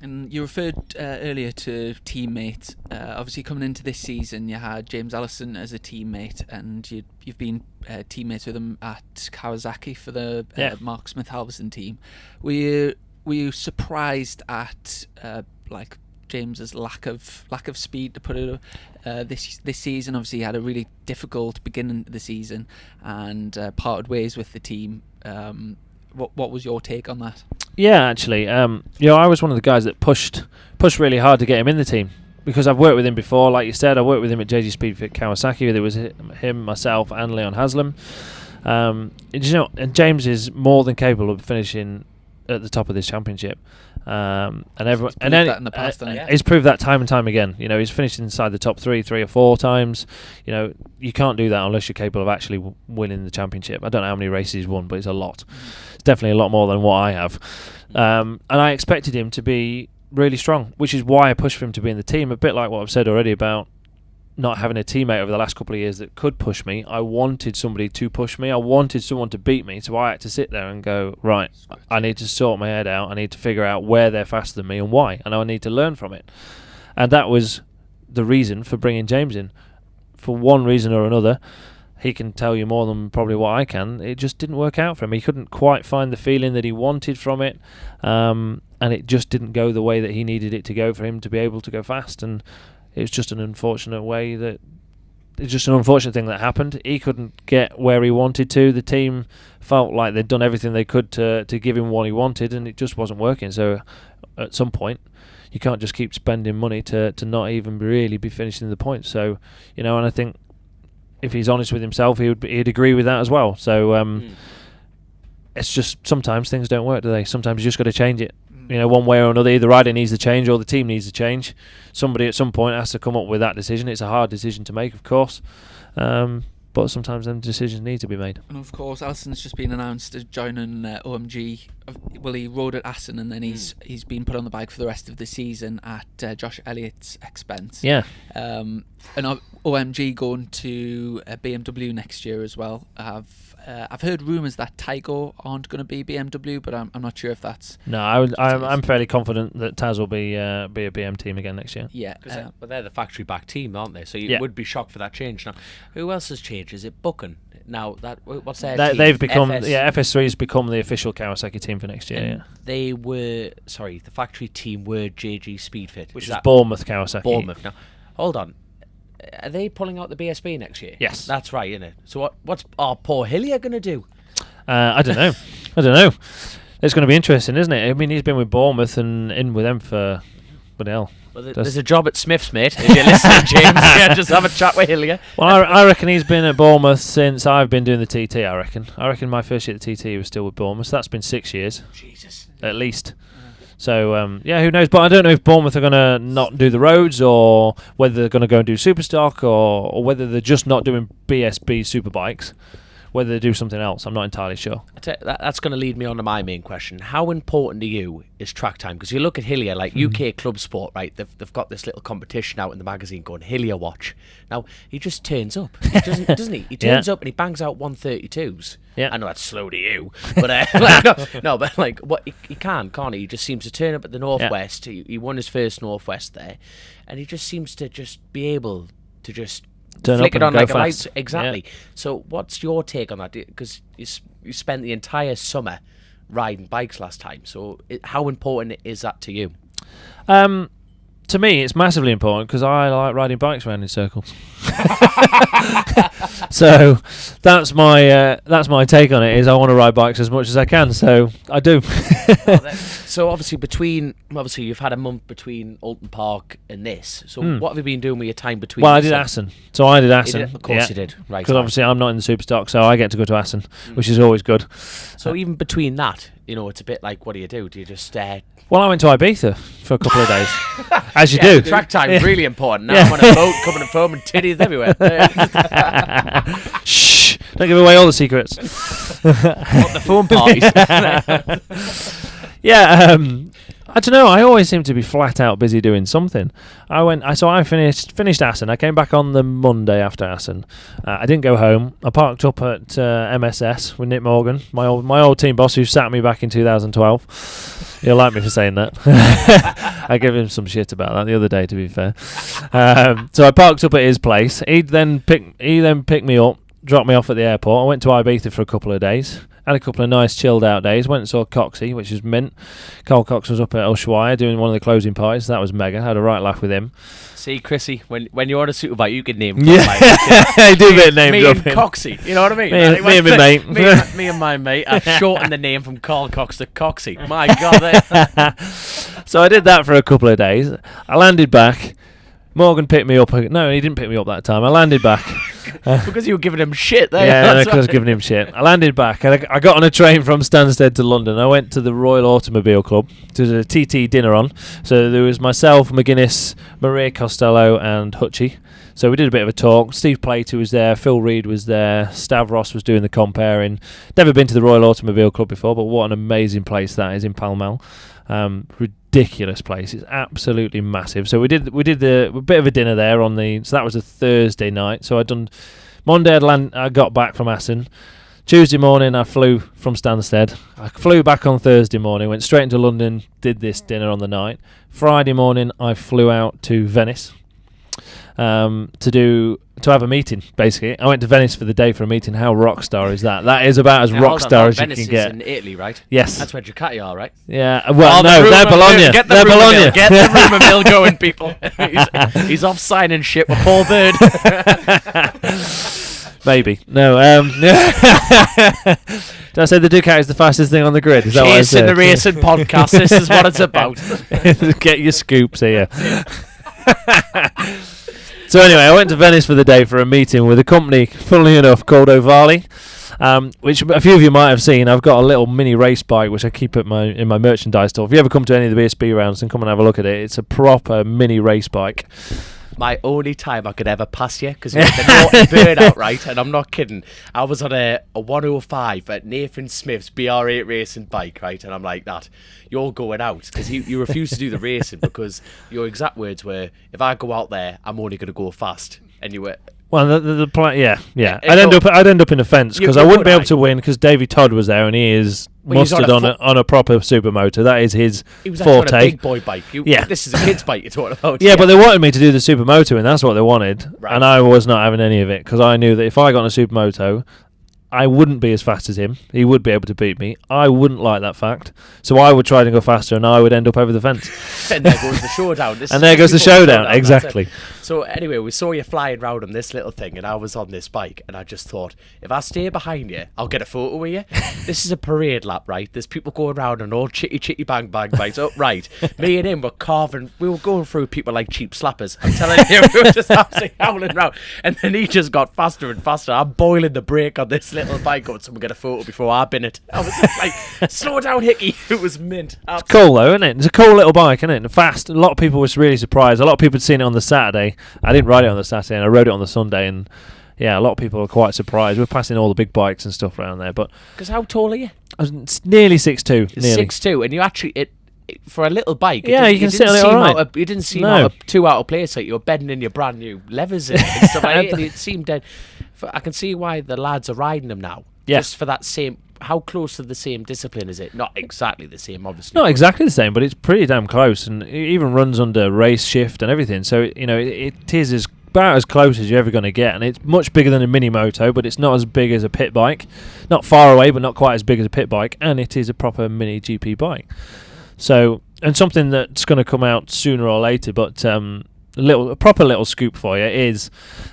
And you referred earlier to teammates. Obviously, coming into this season, you had James Allison as a teammate, and you've been teammates with him at Kawasaki for the Mark Smith Halverson team. Were you surprised at James's lack of speed, to put it this season? Obviously, he had a really difficult beginning of the season and parted ways with the team. What was your take on that? Yeah, actually, I was one of the guys that pushed really hard to get him in the team, because I've worked with him before. Like you said, I worked with him at JG Speedfit Kawasaki. There was him, myself, and Leon Haslam. And James is more than capable of finishing at the top of this championship. And everyone, he's proved that in the past, he's proved that time and time again. He's finished inside the top three or four times. You can't do that unless you're capable of actually winning the championship. I don't know how many races he's won, but it's a lot. It's definitely a lot more than what I have. And I expected him to be really strong, which is why I pushed for him to be in the team. A bit like what I've said already about not having a teammate over the last couple of years that could push me. I wanted somebody to push me. I wanted someone to beat me. So I had to sit there and go, right, I need to sort my head out. I need to figure out where they're faster than me and why. And I need to learn from it. And that was the reason for bringing James in. For one reason or another, he can tell you more than probably what I can. It just didn't work out for him. He couldn't quite find the feeling that he wanted from it. And it just didn't go the way that he needed it to go for him to be able to go fast. And It's just an unfortunate way that. It's just an unfortunate thing that happened. He couldn't get where he wanted to. The team felt like they'd done everything they could to give him what he wanted, and it just wasn't working. So at some point, you can't just keep spending money to not even really be finishing the points. So, and I think if he's honest with himself, he'd agree with that as well. So it's just sometimes things don't work, do they? Sometimes you just got to change it. One way or another, either the rider needs to change or the team needs to change. Somebody at some point has to come up with that decision. It's a hard decision to make, of course, but sometimes them decisions need to be made. And of course, Allison's just been announced as joining OMG. Well, he rode at Assen, and then he's been put on the bike for the rest of the season at Josh Elliott's expense. Yeah. And OMG going to BMW next year as well. I've heard rumours that Tygo aren't going to be BMW, but I'm not sure if that's... No, I'm fairly confident that Taz will be a BM team again next year. Yeah. But they're the factory-back team, aren't they? So you would be shocked for that change. Now, who else has changed? Is it Buchan? Now, what's their team? They've become... FS3 has become the official Kawasaki team for next year, and they were... Sorry, the factory team were JG Speedfit. Which is Bournemouth Kawasaki. Bournemouth. Now, hold on. Are they pulling out the BSB next year? Yes. That's right, isn't it? So what's our poor Hillier going to do? I don't know. It's going to be interesting, isn't it? I mean, he's been with Bournemouth and in with them for... What the hell? Well, there's a job at Smith's, mate. If you're listening, James, just have a chat with Hillier. Well, I reckon he's been at Bournemouth since I've been doing the TT, I reckon. My first year at the TT was still with Bournemouth. So that's been 6 years. Jesus. At least. So, who knows? But I don't know if Bournemouth are going to not do the roads or whether they're going to go and do Superstock or whether they're just not doing BSB Superbikes, whether they do something else. I'm not entirely sure. That's going to lead me on to my main question. How important to you is track time? Because you look at Hillier, like UK Club Sport, right? They've got this little competition out in the magazine called Hillier Watch. Now, he just turns up, doesn't he? He turns up and he bangs out 132s. Yeah. I know that's slow to you, but he can't he? He just seems to turn up at the Northwest. He won his first Northwest there, and he just seems to just be able to just turn flick up it on and like go a light. fast. Exactly. Yeah. So what's your take on that? Because you spent the entire summer riding bikes last time. So how important is that to you? To me, it's massively important because I like riding bikes around in circles. So that's my take on it. Is I want to ride bikes as much as I can. So I do. So obviously you've had a month between Alton Park and this. So what have you been doing with your time between? Well, I did Assen. So I did Assen. Of course you did. Right. Because obviously I'm not in the Superstock, so I get to go to Assen, which is always good. So even between that, it's a bit like, what do you do? Do you just Well, I went to Ibiza for a couple of days, as you do. Track time is really important. Now I'm on a boat, coming to foam and titties everywhere. Shh! Don't give away all the secrets. What, the foam parties? Yeah, I don't know. I always seem to be flat out busy doing something. I finished Assen. I came back on the Monday after Assen. I didn't go home. I parked up at MSS with Nick Morgan, my old team boss who sat me back in 2012. He'll like me for saying that. I gave him some shit about that the other day, to be fair. So I parked up at his place. He then picked me up, dropped me off at the airport. I went to Ibiza for a couple of days. Had a couple of nice chilled out days. Went and saw Coxey, which was mint. Carl Cox was up at Ushuaia doing one of the closing parties. That was mega. Had a right laugh with him. See, Chrissy, when you're on a superbike, you can name. Yeah, I do a bit of name dropping. Me and Coxey, you know what I mean? Me and my mate. me and my mate. I've shortened the name from Carl Cox to Coxey. My God. So I did that for a couple of days. I landed back. Morgan picked me up. No, he didn't pick me up that time. I landed back. Because you were giving him shit there. Yeah, because I was giving him shit. I landed back. And I got on a train from Stansted to London. I went to the Royal Automobile Club to the TT dinner on. So there was myself, McGuinness, Maria Costello and Hutchie. So we did a bit of a talk. Steve Plater was there. Phil Reed was there. Stavros was doing the comparing. Never been to the Royal Automobile Club before, but what an amazing place that is in Pall Mall. Ridiculous place. It's absolutely massive. So we did a bit of a dinner there so that was a Thursday night. So I'd done Monday. I got back from Assen. Tuesday morning I flew from Stansted. I flew back on Thursday morning. Went straight into London. Did this dinner on the night. Friday morning I flew out to Venice to do to have a meeting. Basically, I went to Venice for the day for a meeting. How rock star is that? That is about as rock star as Venice you can get. in Italy, right? Yes, That's where Ducati are, right? Yeah. Well, no, they're Bologna. Get the They're rumour Bologna. mill. Get the rumour mill going, people. He's off signing shit with Paul Bird. Maybe. No. Did I say the Ducati is the fastest thing on the grid? Is that what I Chasing said? the Racing podcast. This is what it's about. Get your scoops here. So anyway, I went to Venice for the day for a meeting with a company, funnily enough, called Ovali, which a few of you might have seen. I've got a little mini race bike which I keep in my merchandise store. If you ever come to any of the BSB rounds, then come and have a look at it. It's a proper mini race bike. My only time I could ever pass you, because you had the naughty bird out, right? And I'm not kidding. I was on a 105 at Nathan Smith's BR8 racing bike, right? And I'm like, that, you're going out. Because you refuse to do the racing because your exact words were, if I go out there, I'm only going to go fast. And you were... Well, the plan, yeah. I'd end up in a fence because I wouldn't be able to win because Davey Todd was there and he is mustard on a proper supermoto. That is his he was forte. on a big boy bike. This is a kid's bike you're talking about. Yeah, but they wanted me to do the supermoto and that's what they wanted, right. And I was not having any of it because I knew that if I got on a supermoto, I wouldn't be as fast as him. He would be able to beat me. I wouldn't like that fact. So I would try to go faster and I would end up over the fence. And there goes the showdown. And there goes the showdown. Exactly. So anyway, we saw you flying round on this little thing and I was on this bike and I just thought, if I stay behind you, I'll get a photo with you. This is a parade lap, right? There's people going around on all chitty bang bikes. Oh, right. Me and him were we were going through people like cheap slappers. I'm telling you, we were just absolutely howling around. And then he just got faster and faster. I'm boiling the brake on this little bike going, someone get a photo before I bin it. I was just like, slow down, Hickey. It was mint. Absolutely. It's cool though, isn't it? It's a cool little bike, isn't it? And fast. A lot of people was really surprised. A lot of people had seen it on the Saturday. I didn't ride it on the Saturday and I rode it on the Sunday and yeah, a lot of people are quite surprised. We're passing all the big bikes and stuff around there. But because how tall are you? I was nearly 6'2". 6'2", and you actually for a little bike. Yeah, you can sit on it all right. You didn't seem too out of place. Like you were bedding in your brand new levers and stuff like that. It seemed dead. I can see why the lads are riding them now. Yeah. Just for that same. How close to the same discipline is it? Not exactly the same, obviously. Not exactly the same, but it's pretty damn close, and it even runs under race shift and everything. So it is about as close as you're ever going to get, and it's much bigger than a mini moto, but it's not as big as a pit bike. Not far away, but not quite as big as a pit bike, and it is a proper mini GP bike. So, and something that's going to come out sooner or later, but a proper little scoop for you is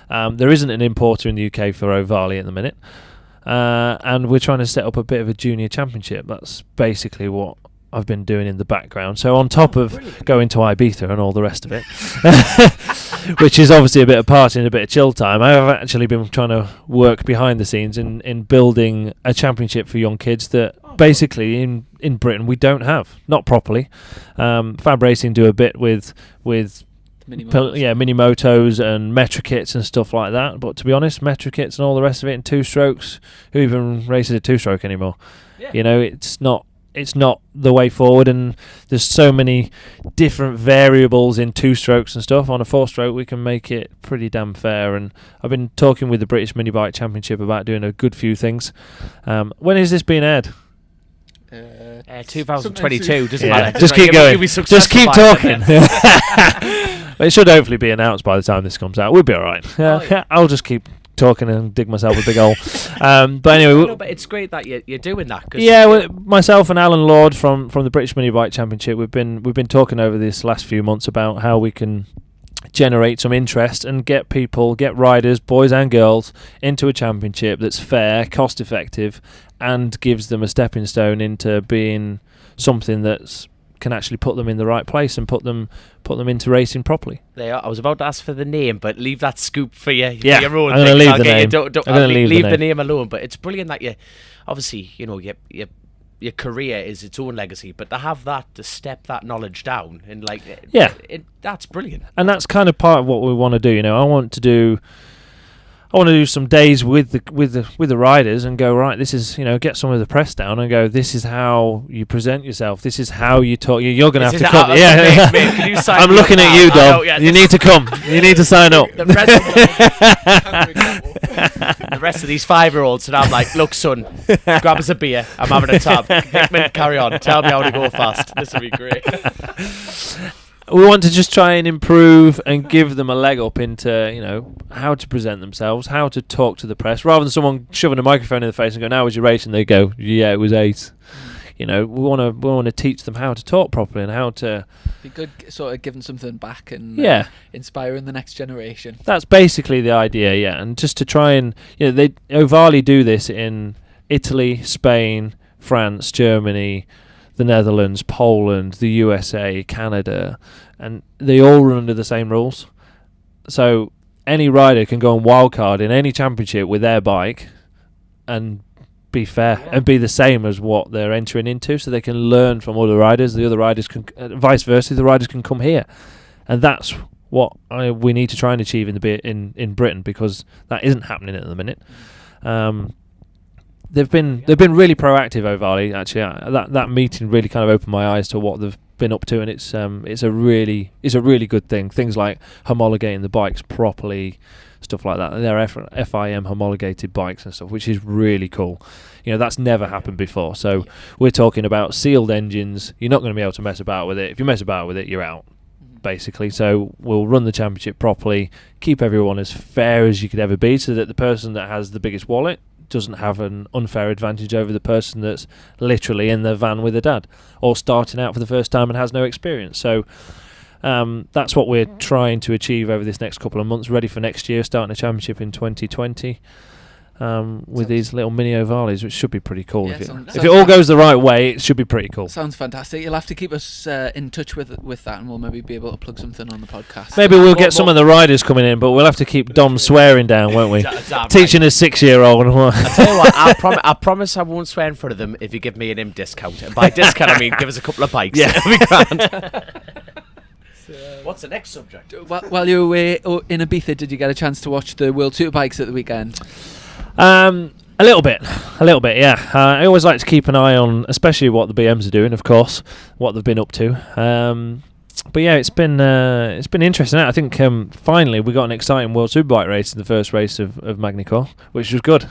there isn't an importer in the UK for Ovali at the minute. And we're trying to set up a bit of a junior championship. That's basically what I've been doing in the background. So on top of going to Ibiza and all the rest of it, which is obviously a bit of party and a bit of chill time, I've actually been trying to work behind the scenes in building a championship for young kids that basically in Britain we don't have, not properly. Fab Racing do a bit with mini motos and metro kits and stuff like that, but to be honest, metro kits and all the rest of it in two strokes, who even races a two stroke anymore? It's not the way forward, and there's so many different variables in two strokes and stuff. On a four stroke we can make it pretty damn fair, and I've been talking with the British Mini Bike Championship about doing a good few things. When is this being aired? 2022 doesn't matter. Just keep going. Just keep talking. It should hopefully be announced by the time this comes out. We'll be all right. I'll just keep talking and dig myself a big hole. But anyway, but it's great that you're doing that. Myself and Alan Lord from the British Mini Bike Championship, we've been talking over this last few months about how we can generate some interest and get riders, boys and girls, into a championship that's fair, cost effective, and gives them a stepping stone into being something that's can actually put them in the right place and put them into racing properly. I was about to ask for the name, but leave that scoop for your own. I'm going to leave the name. Leave the name alone. But it's brilliant that you, obviously, your career is its own legacy, but to have that, to step that knowledge down, and that's brilliant. And that's kind of part of what we want to do. I want to do some days with the riders and go, right, this is, get some of the press down and go, this is how you present yourself, this is how you talk. You're going to have to come. Mate, can you sign I'm looking at you, Dom. You need to come. You need to sign up. The rest of these 5-year-olds, and I'm like, look, son, grab us a beer. I'm having a tab. Hickman, carry on. Tell me how to go fast. This will be great. we want to just try and improve and give them a leg up into, how to present themselves, how to talk to the press, rather than someone shoving a microphone in the face and go, "Now was your race?" and they go, "Yeah, it was 8." We want to teach them how to talk properly and how to be good, sort of giving something back and inspiring the next generation. That's basically the idea, yeah. And just to try and Ovali do this in Italy, Spain, France, Germany, the Netherlands, Poland, the USA, Canada, and they all run under the same rules. So any rider can go on wildcard in any championship with their bike and be fair and be the same as what they're entering into, so they can learn from other riders. The other riders can, vice versa, the riders can come here, and that's what we need to try and achieve in Britain, because that isn't happening at the minute. They've been really proactive, Ovali. Actually, that meeting really kind of opened my eyes to what they've been up to, and it's a really good thing. Things like homologating the bikes properly, stuff like that. They're FIM homologated bikes and stuff, which is really cool. That's never happened before. So we're talking about sealed engines. You're not going to be able to mess about with it. If you mess about with it, you're out, basically. So we'll run the championship properly, keep everyone as fair as you could ever be, so that the person that has the biggest wallet doesn't have an unfair advantage over the person that's literally in the van with a dad or starting out for the first time and has no experience. So that's what we're trying to achieve over this next couple of months, ready for next year, starting a championship in 2020 with these little mini Ovalis, which should be pretty cool. Yeah, if it all goes the right way, it should be pretty cool. Sounds fantastic. You'll have to keep us in touch with that, and we'll maybe be able to plug something on the podcast. Maybe we'll get some of the riders coming in, but we'll have to keep Dom swearing down, won't we? Teaching a 6-year-old. I'll tell you what, I promise I won't swear in front of them if you give me an IM discount. And by discount, I mean give us a couple of bikes. Yeah. It'll be grand. What's the next subject? While you were away in Ibiza, did you get a chance to watch the World Superbikes at the weekend? A little bit, yeah. I always like to keep an eye on, especially what the BMs are doing, of course, what they've been up to. But yeah, it's been interesting. I think finally we got an exciting World Superbike race in the first race of Magnicor, which was good.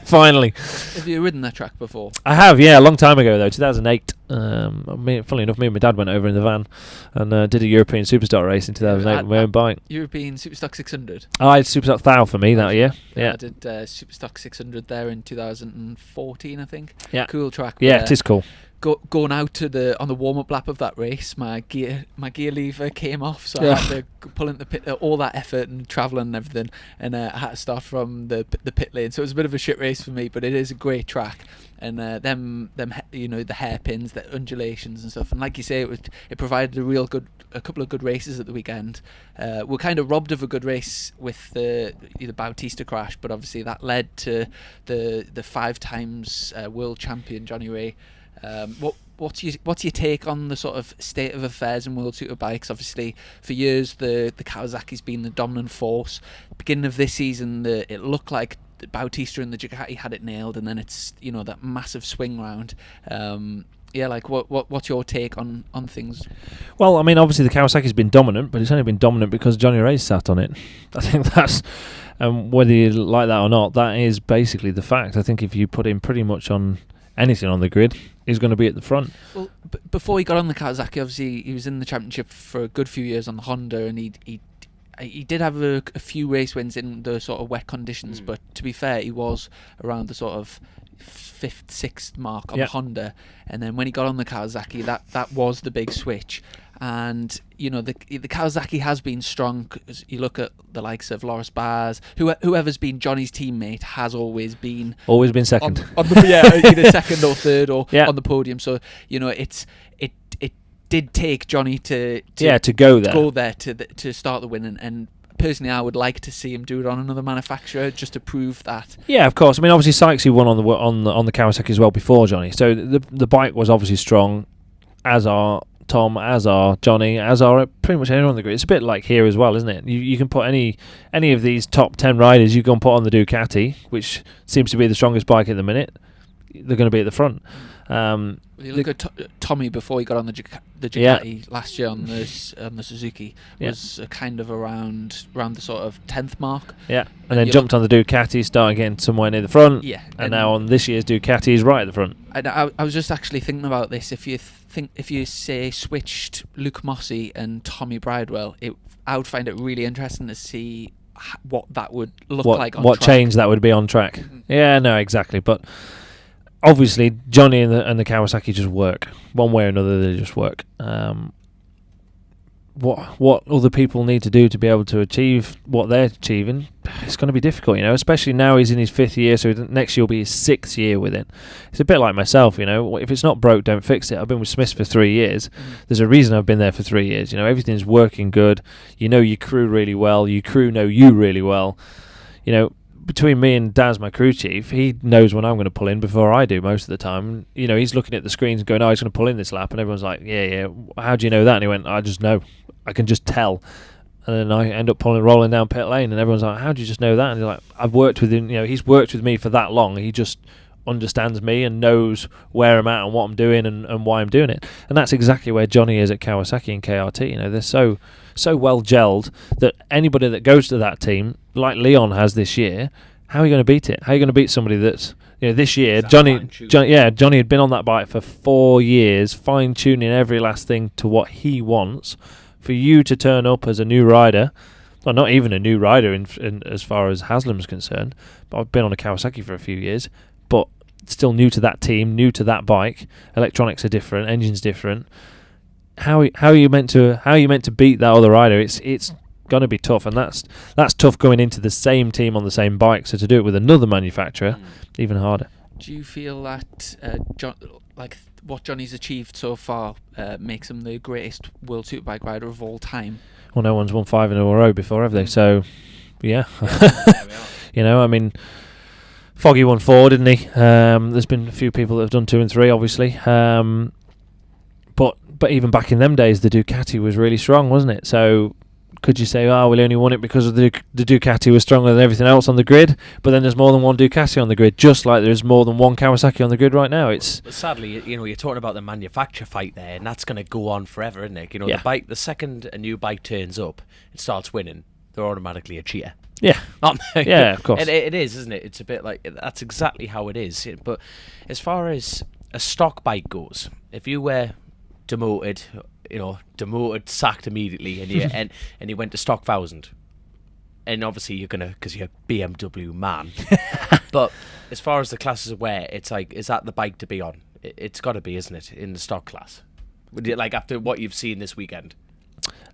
Finally. Have you ridden that track before? I have, yeah, a long time ago though, 2008. Funnily enough, me and my dad went over in the van and did a European Superstock race in 2008 with my own bike. European Superstock 600? I had Superstock 1000 for me that year. Yeah, I did Superstock 600 there in 2014, I think. Yeah. Cool track. Yeah, it is cool. Going out on the warm-up lap of that race, my gear lever came off, so I had to pull into the pit, all that effort and travelling and everything, and I had to start from the pit lane. So it was a bit of a shit race for me, but it is a great track. And them the hairpins, the undulations and stuff, and like you say, it provided a couple of good races at the weekend. We're kind of robbed of a good race with the Bautista crash, but obviously that led to the 5 times world champion Johnny Ray. What's your take on the sort of state of affairs in World Superbikes? Obviously, for years the Kawasaki's been the dominant force. Beginning of this season, it looked like Bautista and the Ducati had it nailed, and then it's that massive swing round. What's your take on things? Well, I mean, obviously the Kawasaki's been dominant, but it's only been dominant because Johnny Ray's sat on it. I think that's whether you like that or not, that is basically the fact. I think if you put him pretty much on anything on the grid, he's going to be at the front. Well, before he got on the Kawasaki, obviously he was in the championship for a good few years on the Honda, and he did have a few race wins in the sort of wet conditions, but to be fair, he was around the sort of 5th, 6th mark on the Honda, and then when he got on the Kawasaki, that was the big switch. And the Kawasaki has been strong. You look at the likes of Loris Baz, whoever's been Johnny's teammate has always been second on the either second or third or on the podium. So it did take Johnny to go there to start the win, and personally I would like to see him do it on another manufacturer just to prove that. Yeah, of course. I mean, obviously Sykesy won on the Kawasaki as well before Johnny, so the bike was obviously strong, as are Tom, as are Johnny, as are pretty much anyone on the grid. It's a bit like here as well, isn't it? You can put any of these top 10 riders, you can put on the Ducati, which seems to be the strongest bike at the minute. they're going to be at the front. You look at Tommy before he got on the Ducati last year on the Suzuki was kind of around the sort of 10th mark. Yeah, and then jumped on the Ducati, started getting somewhere near the front. Yeah, and now on this year's Ducati, he's right at the front. And I was just actually thinking about this. If you say switched Luke Mossey and Tommy Bridewell, I would find it really interesting to see what that would look like on track. What change that would be on track. Mm-hmm. Yeah, no, exactly. But obviously, Johnny and the Kawasaki just work. One way or another, they just work. What other people need to do to be able to achieve what they're achieving, it's going to be difficult, especially now he's in his 5th year, so next year will be his 6th year with it. It's a bit like myself, if it's not broke, don't fix it. I've been with Smiths for 3 years. There's a reason I've been there for 3 years. Everything's working good. Your crew really well. Your crew know you really well. Between me and Daz, my crew chief, he knows when I'm going to pull in before I do most of the time. He's looking at the screens and going, "Oh, he's going to pull in this lap," and everyone's like, "Yeah. How do you know that?" And he went, "I just know. I can just tell." And then I end up rolling down pit lane, and everyone's like, "How do you just know that?" And he's like, "I've worked with him. He's worked with me for that long. He just understands me and knows where I'm at and what I'm doing and why I'm doing it." And that's exactly where Johnny is at Kawasaki and KRT. They're so well gelled that anybody that goes to that team, like Leon has this year, how are you going to beat it? How are you going to beat somebody that's this year? Johnny had been on that bike for 4 years, fine tuning every last thing to what he wants. For you to turn up as a new rider, well, not even a new rider in as far as Haslam's concerned, but I've been on a Kawasaki for a few years, but still new to that team, new to that bike. Electronics are different, engines different. How are you meant to beat that other rider? It's going to be tough, and that's tough going into the same team on the same bike. So to do it with another manufacturer, even harder. Do you feel that what Johnny's achieved so far makes him the greatest World Superbike rider of all time? Well, no one's won 5 in a row before, have they? So, yeah. Foggy won 4, didn't he? There's been a few people that have done 2 and 3, obviously. But even back in them days, the Ducati was really strong, wasn't it? So could you say, we only won it because of the Ducati was stronger than everything else on the grid? But then there's more than one Ducati on the grid, just like there's more than one Kawasaki on the grid right now. But sadly, you're talking about the manufacturer fight there, and that's going to go on forever, isn't it? The bike, the second a new bike turns up, it starts winning, they're automatically a cheater. Yeah. Yeah, of course. It is, isn't it? It's a bit like, that's exactly how it is. But as far as a stock bike goes, if you were demoted, sacked immediately, and you went to stock 1000, and obviously you're gonna, because you're a BMW man. But as far as the class is aware, it's like, is that the bike to be on? It's got to be, isn't it, in the stock class? Would you, like, after what you've seen this weekend,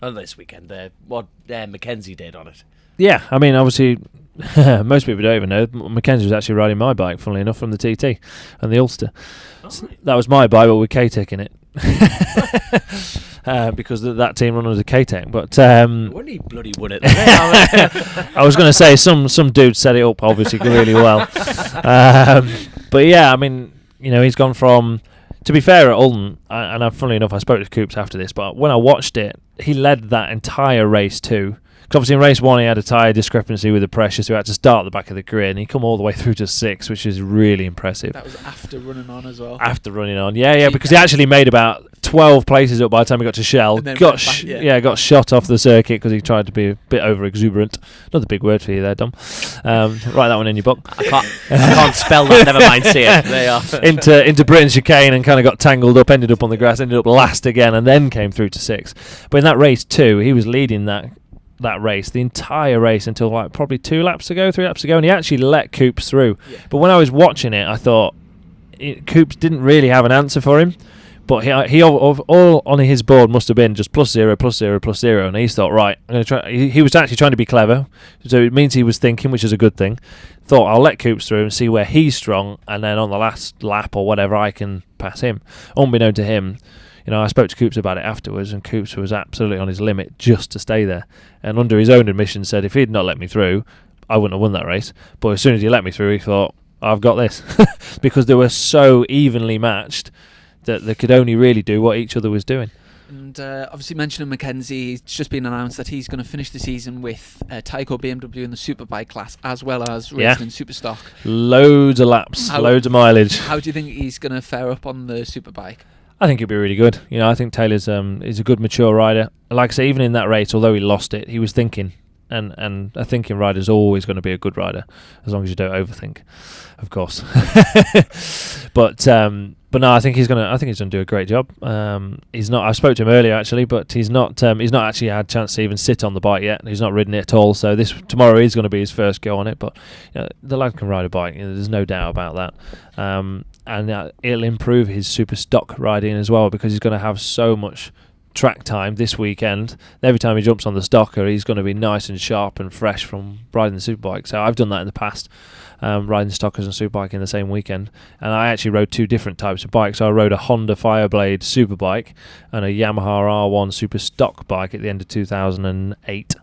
what Mackenzie did on it? Yeah, I mean, obviously, most people don't even know Mackenzie was actually riding my bike, funnily enough, from the TT and the Ulster. Right. That was my bike, but with K-Tech in it. Because that team run under K-Tech. But when he bloody won it, I was going to say some dude set it up obviously really well. But yeah, I mean, he's gone from, to be fair, at Ulton, and funnily enough, I spoke to Coops after this, but when I watched it, he led that entire race too. Because obviously in race 1 he had a tyre discrepancy with the pressure, so he had to start at the back of the grid, and he come all the way through to 6, which is really impressive. That was after running on as well. After running on, yeah, because he actually made about 12 places up by the time he got to Shell. Got shot off the circuit because he tried to be a bit over exuberant. Another big word for you there, Dom. Write that one in your book. I can't spell that. Never mind. See it. They are into Britain chicane and kind of got tangled up. Ended up on the grass. Ended up last again, and then came through to 6. But in that race 2, he was leading that race, the entire race, until like probably 3 laps ago, and he actually let Coops through. Yeah. But when I was watching it, I thought Coops didn't really have an answer for him. But he all on his board must have been just +0, +0, +0, and he thought, right, I'm going to try. He was actually trying to be clever, so it means he was thinking, which is a good thing. Thought, I'll let Coops through and see where he's strong, and then on the last lap or whatever, I can pass him. Unbeknown to him, I spoke to Coops about it afterwards, and Coops was absolutely on his limit just to stay there. And under his own admission said, if he'd not let me through, I wouldn't have won that race. But as soon as he let me through, he thought, I've got this. Because they were so evenly matched that they could only really do what each other was doing. And obviously mentioning Mackenzie, it's just been announced that he's going to finish the season with Tyco BMW in the Superbike class, as well as racing in Superstock. Loads of laps, loads of mileage. How do you think he's going to fare up on the Superbike? I think he'll be really good. I think Taylor's is a good, mature rider. Like I say, even in that race, although he lost it, he was thinking. And a thinking rider's always going to be a good rider, as long as you don't overthink, of course. But no, I think he's gonna do a great job. He's not. I spoke to him earlier actually, but he's not actually had a chance to even sit on the bike yet. He's not ridden it at all. So tomorrow is going to be his first go on it. But the lad can ride a bike. There's no doubt about that. And it'll improve his super stock riding as well, because he's going to have so much track time this weekend. Every time he jumps on the stocker, he's going to be nice and sharp and fresh from riding the superbike. So I've done that in the past, riding stockers and superbike in the same weekend, and I actually rode two different types of bikes. So I rode a Honda Fireblade superbike and a Yamaha R1 super stock bike at the end of 2008.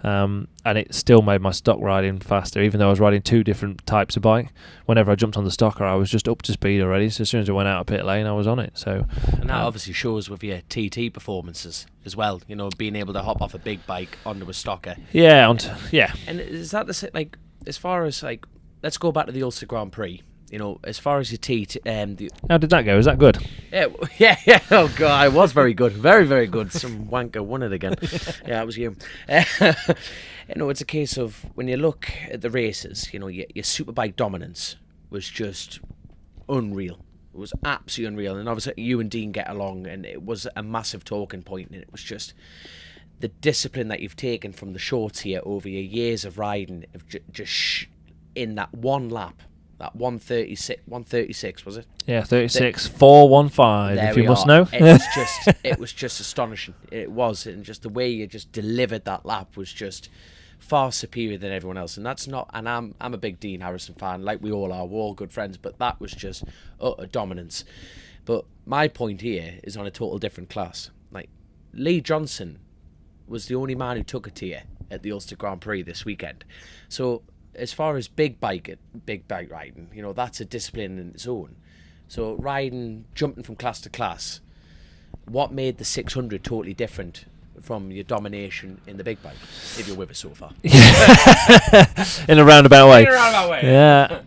And it still made my stock riding faster, even though I was riding two different types of bike. Whenever I jumped on the stocker, I was just up to speed already. So as soon as I went out of pit lane, I was on it. So, and that obviously shows with your TT performances as well. Being able to hop off a big bike onto a stocker. Yeah, yeah. And is that as far as let's go back to the Ulster Grand Prix. As far as your how did that go? Is that good? Yeah. Oh god, it was very good, very very good. Some wanker won it again. Yeah, it was you. It's a case of when you look at the races, your superbike dominance was just unreal. It was absolutely unreal, and obviously you and Dean get along, and it was a massive talking point, and it was just the discipline that you've taken from the shorts here over your years of riding, in that one lap. That 136 was it? Yeah, 36, 415. If you must know. It was just astonishing. It was, and just the way you just delivered that lap was just far superior than everyone else. And that's not. And I'm a big Dean Harrison fan, like we all are. We're all good friends, but that was just utter dominance. But my point here is on a total different class. Like Lee Johnson was the only man who took it to you at the Ulster Grand Prix this weekend. So, as far as big bike riding, that's a discipline in its own. So jumping from class to class, what made the 600 totally different from your domination in the big bike, if you're with us so far? In a roundabout way. Yeah.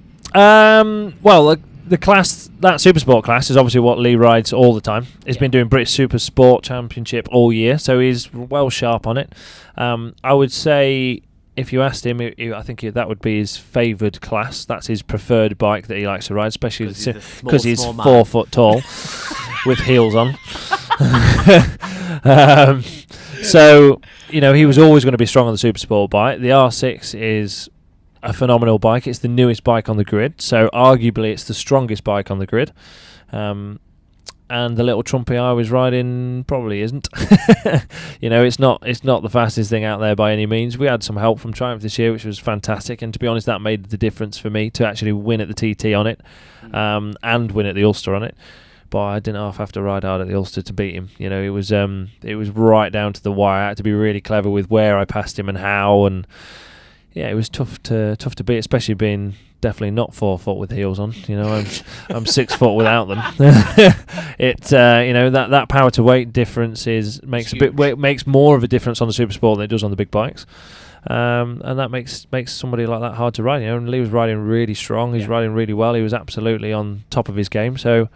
Well, the class, that super sport class, is obviously what Lee rides all the time. He's been doing British Super Sport Championship all year, so he's well sharp on it. I would say, if you asked him, I think that would be his favoured class. That's his preferred bike that he likes to ride, especially because he's 4 foot tall with heels on. So, he was always going to be strong on the super sport bike. The R6 is a phenomenal bike. It's the newest bike on the grid, so arguably it's the strongest bike on the grid. And the little Trumpy I was riding probably isn't. It's not the fastest thing out there by any means. We had some help from Triumph this year, which was fantastic, and to be honest, that made the difference for me to actually win at the TT on it, and win at the Ulster on it. But I didn't have to ride hard at the Ulster to beat him. It was right down to the wire. I had to be really clever with where I passed him and how, and yeah, it was tough to beat, especially being definitely not 4 foot with heels on. I'm 6 foot without them. That power to weight difference makes more of a difference on the super sport than it does on the big bikes, and that makes somebody like that hard to ride. And Lee was riding really strong. He's riding really well. He was absolutely on top of his game. So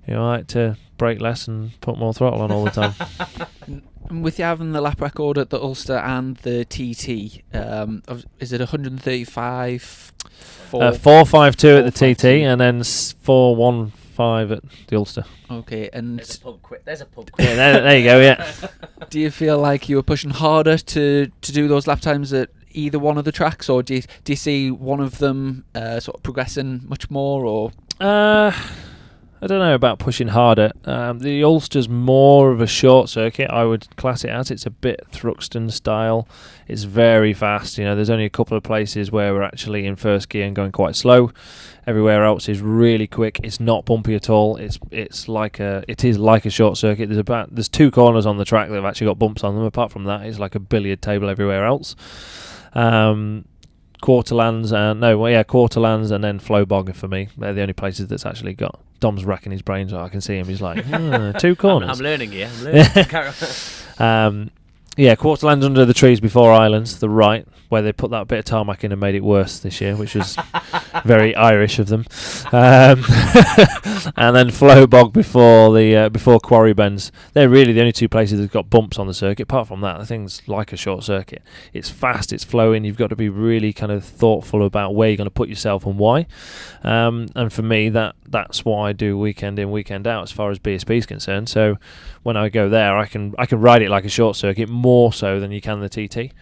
I had to brake less and put more throttle on all the time. With you having the lap record at the Ulster and the TT, is it 135? 452 at the TT and then 415 at the Ulster. Okay, and there's a pub quiz. Yeah, there you go. Yeah. Do you feel like you were pushing harder to do those lap times at either one of the tracks, or do you see one of them sort of progressing much more, or? I don't know about pushing harder. The Ulster's more of a short circuit, I would class it as. It's a bit Thruxton style. It's very fast. There's only a couple of places where we're actually in first gear and going quite slow. Everywhere else is really quick. It's not bumpy at all. It is like a short circuit. There's 2 corners on the track that have actually got bumps on them. Apart from that, it's like a billiard table everywhere else. Quarterlands, Quarterlands, and then Flowbog for me. They're the only places that's actually got. Dom's racking his brains out. I can see him. He's like, 2 corners. I'm learning here. Quarterlands under the trees before Islands, the right, where they put that bit of tarmac in and made it worse this year, which was very Irish of them. And then Flowbog before Quarry Bends. They're really the only 2 places that have got bumps on the circuit. Apart from that, the thing's like a short circuit. It's fast, it's flowing. You've got to be really kind of thoughtful about where you're going to put yourself and why. And for me, that's what I do weekend in, weekend out as far as BSB is concerned. So when I go there, I can ride it like a short circuit more so than you can the TT.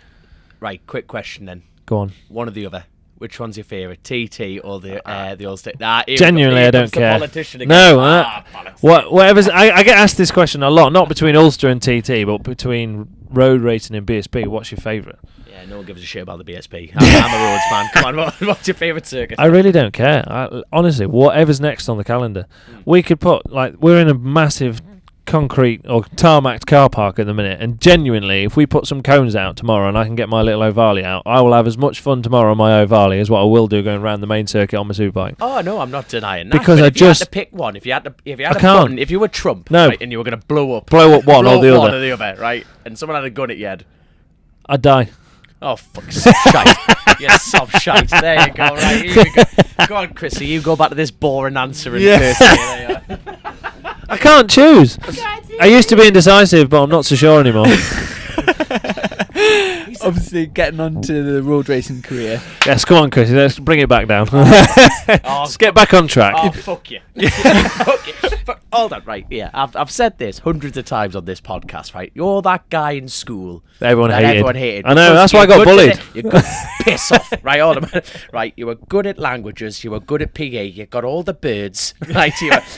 Right, quick question then. Go on. One or the other. Which one's your favourite, TT or the Ulster? Genuinely, I don't care. Politician again. No, whatever's. I get asked this question a lot, not between Ulster and TT, but between road racing and BSB. What's your favourite? Yeah, no one gives a shit about the BSB. I'm a roads man. Come on, what's your favourite circuit? I really don't care. Honestly, whatever's next on the calendar, we could put we're in a massive concrete or tarmac car park at the minute, and genuinely, if we put some cones out tomorrow and I can get my little Ovale out, I will have as much fun tomorrow on my Ovale as what I will do going around the main circuit on my superbike. Oh no, I'm not denying that. Because if you had to pick one, if you had a button, if you were Trump, right, and you were going to blow up one or the other, right, and someone had a gun at your head, I'd die. Oh fuck, shite! You soft shite. There you go. Right, here we go. Go on, Chrissy. You go back to this boring answer and curse me. There you are. I can't choose. I used to be indecisive, but I'm not so sure anymore. Obviously, getting on to the road racing career. Yes, come on, Chris. Let's bring it back down. Let's get back on track. Oh, fuck you. Fuck you. Hold on, right, yeah. I've said this hundreds of times on this podcast, right? You're that guy in school Everyone hated. I know, that's why I got bullied. You're good. Piss off, right? Hold on. Right, you were good at languages, you were good at PE, you got all the birds, right?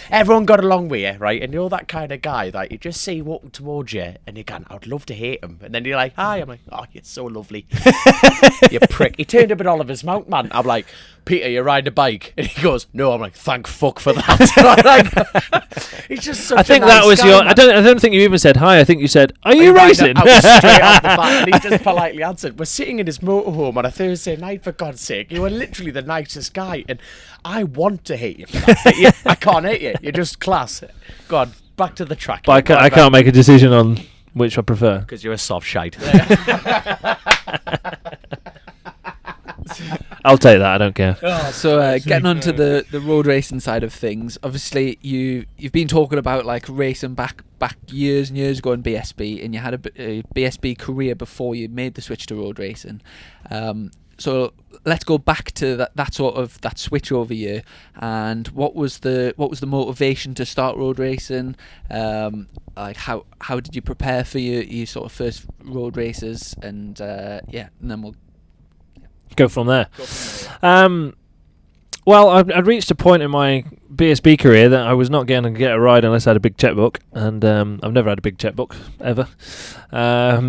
Everyone got along with you, right? And you're that kind of guy that you just see walking towards you and you're going, I'd love to hate him. And then you're like, hi. I'm like, oh, you're so lovely. You prick. He turned up at Oliver's Mount, man. I'm like, Peter, you're riding a bike. And he goes, no. I'm like, thank fuck for that. He's just such I think a nice that was guy, your. man. I don't think you even said hi. I think you said, "Are you I racing?" was straight off the bat, and he just politely answered, we're sitting in his motorhome on a Thursday night, for God's sake. You were literally the nicest guy, and I want to hate you for that. But I can't hate you. You're just class. Go on, back to the track. But I can't make a decision on which I prefer. Because you're a soft shite. I'll take that. I don't care. So getting on to the road racing side of things, obviously you've been talking about like racing back years and years ago in BSB, and you had a BSB career before you made the switch to road racing. So let's go back to that switch over year, and what was the motivation to start road racing? Like how did you prepare for your sort of first road races, and and then we'll go from there. Well, I'd reached a point in my BSB career that I was not going to get a ride unless I had a big checkbook, and I've never had a big checkbook ever.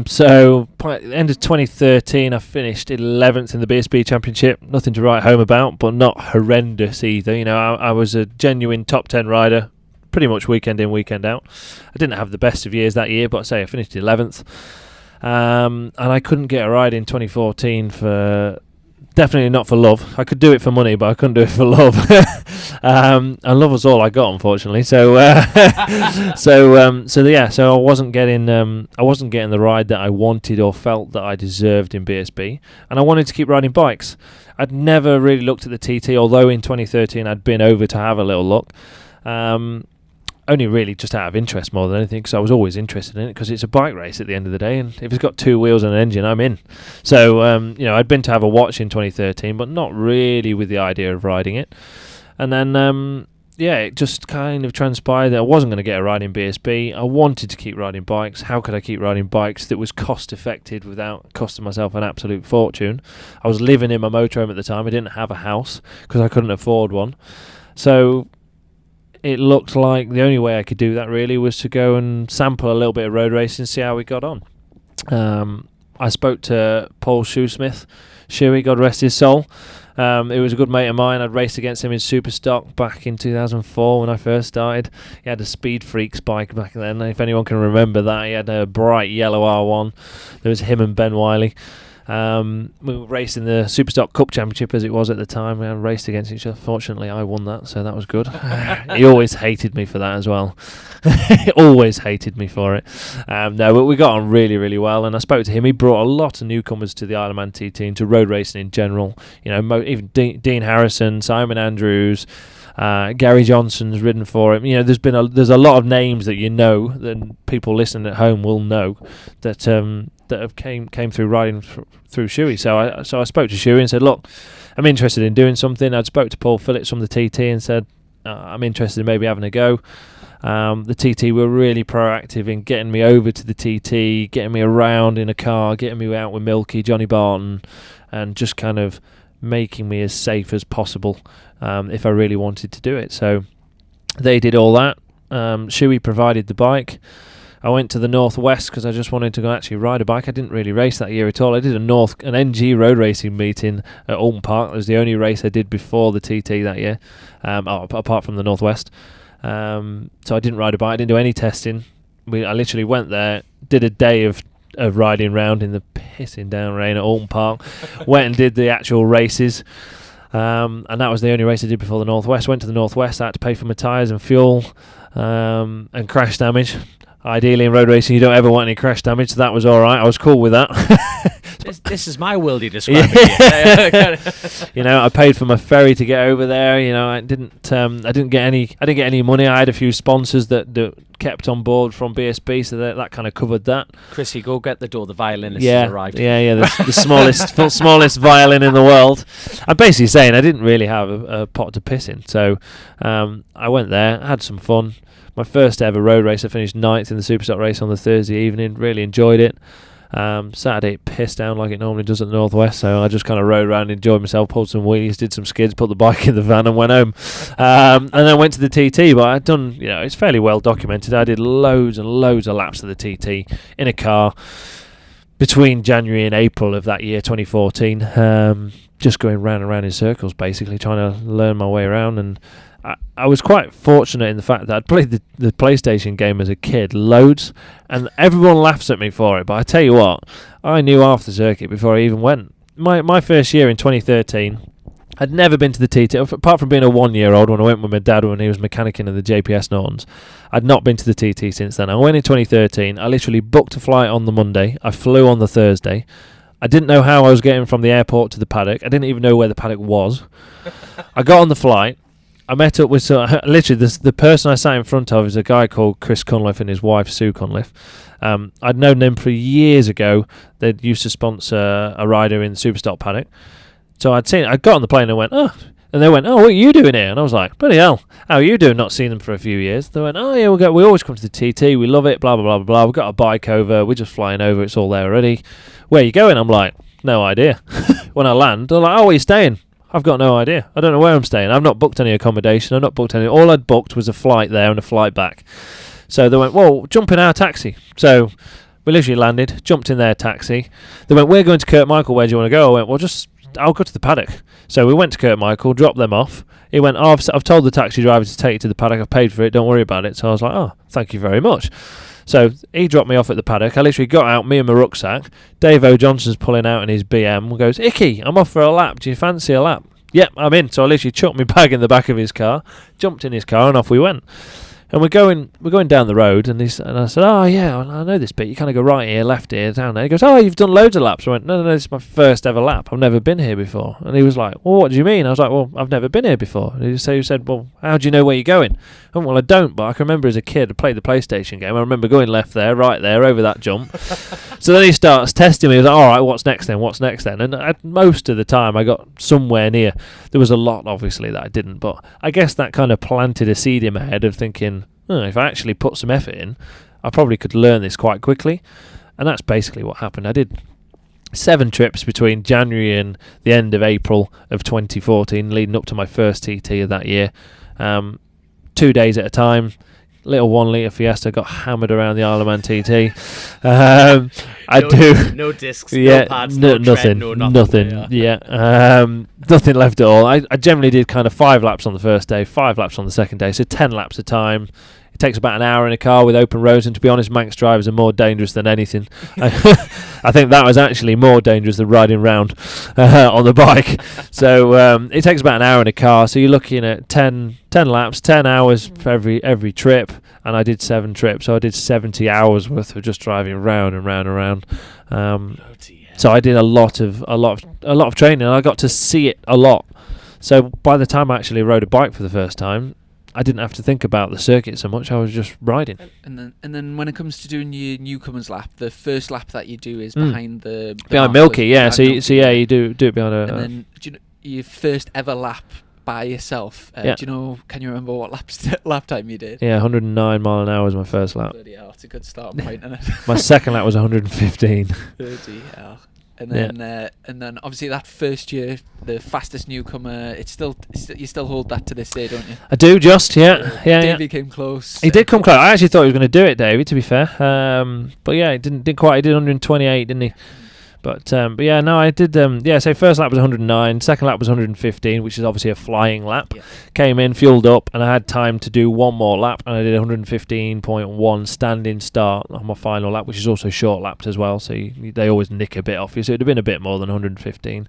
So by the end of 2013, I finished 11th in the BSB Championship. Nothing to write home about, but not horrendous either. You know, I was a genuine top 10 rider, pretty much weekend in, weekend out. I didn't have the best of years that year, but I say I finished 11th. And I couldn't get a ride in 2014 for... Definitely not for love. I could do it for money, but I couldn't do it for love. And love was all I got, unfortunately. So I wasn't getting the ride that I wanted or felt that I deserved in BSB, and I wanted to keep riding bikes. I'd never really looked at the TT, although in 2013 I'd been over to have a little look. Only really just out of interest more than anything, because I was always interested in it, because it's a bike race at the end of the day, and if it's got 2 wheels and an engine, I'm in. So I'd been to have a watch in 2013, but not really with the idea of riding it. And then it just kind of transpired that I wasn't going to get a ride in BSB. I wanted to keep riding bikes. How could I keep riding bikes that was cost effective without costing myself an absolute fortune? I was living in my motorhome at the time. I didn't have a house because I couldn't afford one. So it looked like the only way I could do that really was to go and sample a little bit of road racing and see how we got on. I spoke to Paul Shoesmith, Shuey, God rest his soul. It was a good mate of mine. I'd raced against him in Superstock back in 2004 when I first started. He had a Speed Freaks bike back then, if anyone can remember that. He had a bright yellow R1. There was him and Ben Wiley. We were racing the Superstock Cup Championship as it was at the time. We raced against each other. Fortunately, I won that, so that was good. He always hated me for that as well. He always hated me for it. No, but we got on really, really well, and I spoke to him. He brought a lot of newcomers to the Isle of Man TT and to road racing in general. Even Dean Harrison, Simon Andrews, Gary Johnson's ridden for him. There's a lot of names that that people listening at home will know that have came through riding through Shuey. So I spoke to Shuey and said, look, I'm interested in doing something. I spoke to Paul Phillips from the TT and said, I'm interested in maybe having a go. The TT were really proactive in getting me over to the TT, getting me around in a car, getting me out with Milky, Johnny Barton, and just kind of making me as safe as possible if I really wanted to do it. So they did all that. Shuey provided the bike. I went to the Northwest because I just wanted to go actually ride a bike. I didn't really race that year at all. I did an NG road racing meeting at Alton Park. It was the only race I did before the TT that year, apart from the Northwest. So I didn't ride a bike. I didn't do any testing. I literally went there, did a day of riding round in the pissing down rain at Alton Park. Went and did the actual races. And that was the only race I did before the Northwest. Went to the Northwest. I had to pay for my tyres and fuel and crash damage. Ideally in road racing you don't ever want any crash damage, so that was alright. I was cool with that. This is my world you described it. I paid for my ferry to get over there. I didn't get any money. I had a few sponsors that kept on board from BSB, so that kind of covered that. Chrissy, go get the door. The violinist has arrived. The smallest violin in the world. I'm basically saying I didn't really have a pot to piss in, so I went there, had some fun. My first ever road race, I finished 9th in the Superstock race on the Thursday evening. Really enjoyed it. Saturday it pissed down like it normally does at the Northwest, so I just kind of rode around, enjoyed myself, pulled some wheelies, did some skids, put the bike in the van and went home. And then went to the TT, but I'd done, it's fairly well documented. I did loads and loads of laps of the TT in a car between January and April of that year, 2014. Just going round and round in circles, basically, trying to learn my way around. And I was quite fortunate in the fact that I'd played the PlayStation game as a kid loads, and everyone laughs at me for it, but I tell you what, I knew half the circuit before I even went. My first year in 2013, I'd never been to the TT, apart from being a 1-year-old when I went with my dad when he was mechanicking in the JPS Nortons. I'd not been to the TT since then. I went in 2013, I literally booked a flight on the Monday, I flew on the Thursday. I didn't know how I was getting from the airport to the paddock. I didn't even know where the paddock was. I got on the flight. I met up with literally the person I sat in front of is a guy called Chris Cunliffe and his wife Sue Cunliffe. I'd known them for years ago. They used to sponsor a rider in the Superstock paddock. So I got on the plane and went, oh, and they went, oh, what are you doing here? And I was like, bloody hell, how are you doing? Not seen them for a few years. They went, oh yeah, we always come to the TT. We love it. Blah blah blah blah. We've got a bike over. We're just flying over. It's all there already. Where are you going? I'm like, no idea. When I land, they're like, oh, where are you staying? I've got no idea. I don't know where I'm staying. I've not booked any accommodation. I've not booked any. All I'd booked was a flight there and a flight back. So they went, well, jump in our taxi. So we literally landed, jumped in their taxi. They went, we're going to Kirkmichael. Where do you want to go? I went, well, I'll go to the paddock. So we went to Kirkmichael, dropped them off. He went, oh, I've told the taxi driver to take you to the paddock. I've paid for it. Don't worry about it. So I was like, oh, thank you very much. So he dropped me off at the paddock. I literally got out, me and my rucksack. Dave O. Johnson's pulling out in his BM. Goes, Icky, I'm off for a lap. Do you fancy a lap? Yep, I'm in. So I literally chucked my bag in the back of his car, jumped in his car, and off we went. And we're going down the road, and I said, oh yeah, I know this bit. You kind of go right here, left here, down there. He goes, oh, you've done loads of laps. I went, no, this is my first ever lap. I've never been here before. And he was like, well, what do you mean? I was like, well, I've never been here before. And he said, well, how do you know where you're going? I went, well, I don't, but I can remember as a kid, I played the PlayStation game. I remember going left there, right there, over that jump. So then he starts testing me. He was like, all right, what's next then? And most of the time, I got somewhere near. There was a lot, obviously, that I didn't, but I guess that kind of planted a seed in my head of thinking, if I actually put some effort in, I probably could learn this quite quickly. And that's basically what happened. I did 7 trips between January and the end of April of 2014, leading up to my first TT of that year. 2 days at a time. Little 1 litre Fiesta, got hammered around the Isle of Man TT. No discs, no pads, no nothing, tread, nothing. Nothing left at all. I generally did kind of 5 laps on the first day, 5 laps on the second day, so 10 laps a time. It takes about an hour in a car with open roads, and to be honest, Manx drivers are more dangerous than anything. I think that was actually more dangerous than riding round on the bike. So it takes about an hour in a car, so you're looking at 10 laps, 10 hours for every trip, and I did 7 trips, so I did 70 hours worth of just driving round and round and round. So I did a lot of training, and I got to see it a lot. So by the time I actually rode a bike for the first time, I didn't have to think about the circuit so much. I was just riding. And then when it comes to doing your newcomers lap, the first lap that you do is behind the behind Milky, yeah. So you do it behind a. And then do you know, your first ever lap by yourself. Do you know? Can you remember what lap time you did? Yeah, 109 mile an hour was my first lap. Bloody hell, it's a good starting point, isn't it? My second lap was 115. Bloody hell. And then obviously that first year, the fastest newcomer, you still hold that to this day, don't you? I do, yeah. Davey came close. He did come close. I actually thought he was going to do it, Davey, to be fair. But yeah, he didn't quite. He did 128, didn't he? But yeah, no, I did. So first lap was 109, second lap was 115, which is obviously a flying lap. Yeah. Came in, fueled up, and I had time to do one more lap, and I did 115.1 standing start on my final lap, which is also short lapped as well. So they always nick a bit off you. So it'd have been a bit more than 115.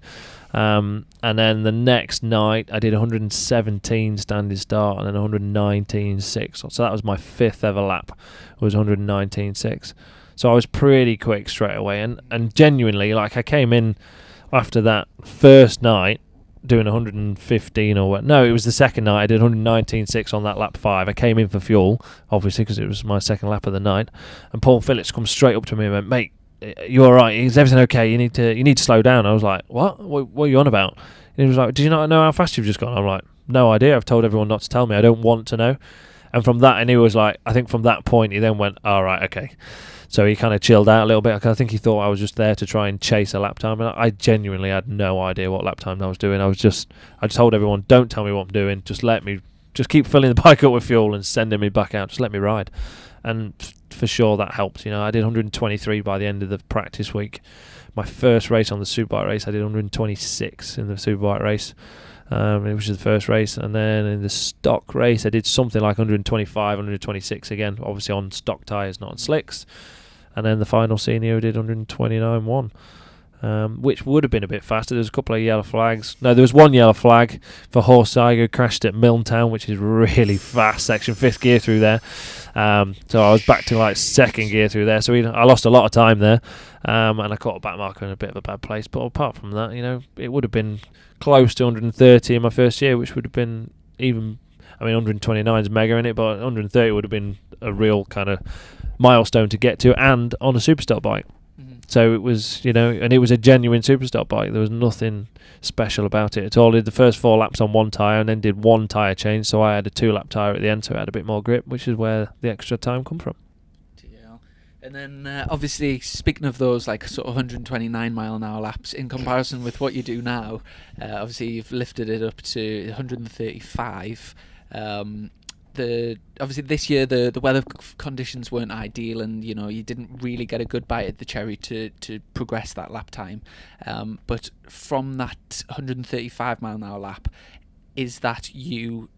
And then the next night, I did 117 standing start and then 119.6. So that was my 5th ever lap. Was 119.6. So I was pretty quick straight away, and genuinely, like, I came in after that first night doing 115 or what. No, it was the second night. I did 119.6 on that lap 5. I came in for fuel, obviously, because it was my second lap of the night. And Paul Phillips come straight up to me and went, "Mate, you all right? Is everything okay? You need to slow down." I was like, "What? What are you on about?" And he was like, "Do you not know how fast you've just gone?" I'm like, "No idea. I've told everyone not to tell me. I don't want to know." And from that, and he was like, I think from that point, he then went, "All right, okay." So he kind of chilled out a little bit. I think he thought I was just there to try and chase a lap time, and I genuinely had no idea what lap time I was doing. I just told everyone, "Don't tell me what I'm doing. Just keep filling the bike up with fuel and sending me back out. Just let me ride." And for sure that helped. I did 123 by the end of the practice week. My first race on the Superbike race, I did 126 in the Superbike race. Which is the first race, and then in the stock race I did something like 125, 126 again, obviously on stock tyres, not on slicks. And then the final senior did 129.1, which would have been a bit faster. There's a couple of yellow flags. No, there was one yellow flag for Horse Tiger, crashed at Milntown, which is really fast section, 5th gear through there. So I was back to like 2nd gear through there, so I lost a lot of time there, and I caught a back marker in a bit of a bad place. But apart from that, it would have been close to 130 in my first year, which would have been 129 is mega in it, but 130 would have been a real kind of milestone to get to, and on a Superstock bike. Mm-hmm. So it was, and it was a genuine Superstock bike. There was nothing special about it at all. I did the first 4 laps on one tyre and then did 1 tyre change, so I had a 2-lap tyre at the end, so it had a bit more grip, which is where the extra time come from. And then obviously, speaking of those like sort of 129 mile an hour laps, in comparison with what you do now, obviously you've lifted it up to 135. Obviously this year the weather conditions weren't ideal, and you didn't really get a good bite at the cherry to progress that lap time. But from that 135 mile an hour lap, is that you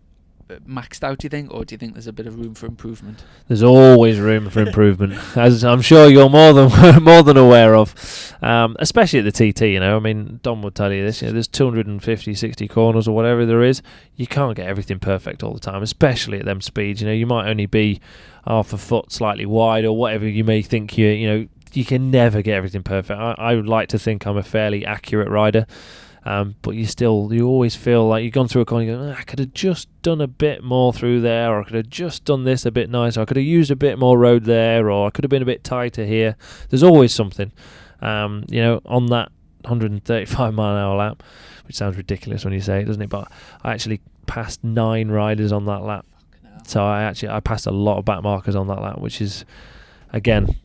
maxed out, do you think, or do you think there's a bit of room for improvement? There's always room for improvement, as I'm sure you're more than aware of, especially at the TT. Dom would tell you this. There's 250, 60 corners or whatever there is. You can't get everything perfect all the time, especially at them speeds. You might only be half a foot slightly wide or whatever you may think. You can never get everything perfect. I would like to think I'm a fairly accurate rider. But you always feel like you've gone through a corner and you go, I could have just done a bit more through there, or I could have just done this a bit nicer, I could have used a bit more road there, or I could have been a bit tighter here. There's always something, on that 135 mile an hour lap, which sounds ridiculous when you say it, doesn't it? But I actually passed 9 riders on that lap. So I passed a lot of back markers on that lap, which is, again,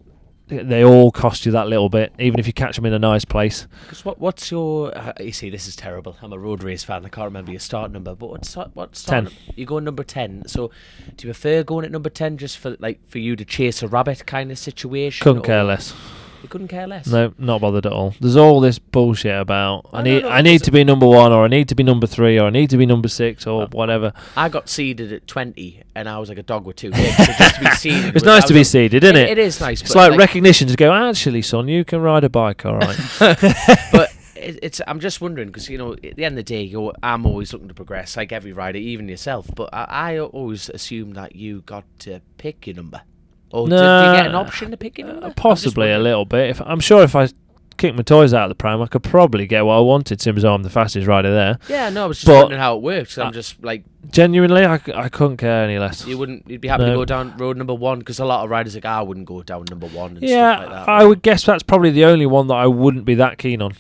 they all cost you that little bit, even if you catch them in a nice place. Because what's your... you see, this is terrible. I'm a road race fan. I can't remember your start number. But what's 10? You're going number 10. So do you prefer going at number 10 just for you to chase a rabbit kind of situation? Couldn't care less. You couldn't care less. No, not bothered at all. There's all this bullshit about I no, need to be number 1, or I need to be number 3, or I need to be number 6, or whatever. I got seeded at 20, and I was like a dog with 2 legs. So just to be seeded, It's nice to be seeded, isn't it? It is nice. It's like recognition to go, actually, son, you can ride a bike, all right. But I'm just wondering, because at the end of the day, I'm always looking to progress, like every rider, even yourself. But I always assumed that you got to pick your number. Or do you get an option to pick your number? Possibly a little bit. I'm sure if I kicked my toys out of the pram, I could probably get what I wanted, since I'm the fastest rider there. Yeah, no, I was just wondering how it works. I'm just like... Genuinely, I couldn't care any less. You'd be happy to go down road number 1, because a lot of riders like, I wouldn't go down number 1 and stuff like that. I would guess that's probably the only one that I wouldn't be that keen on,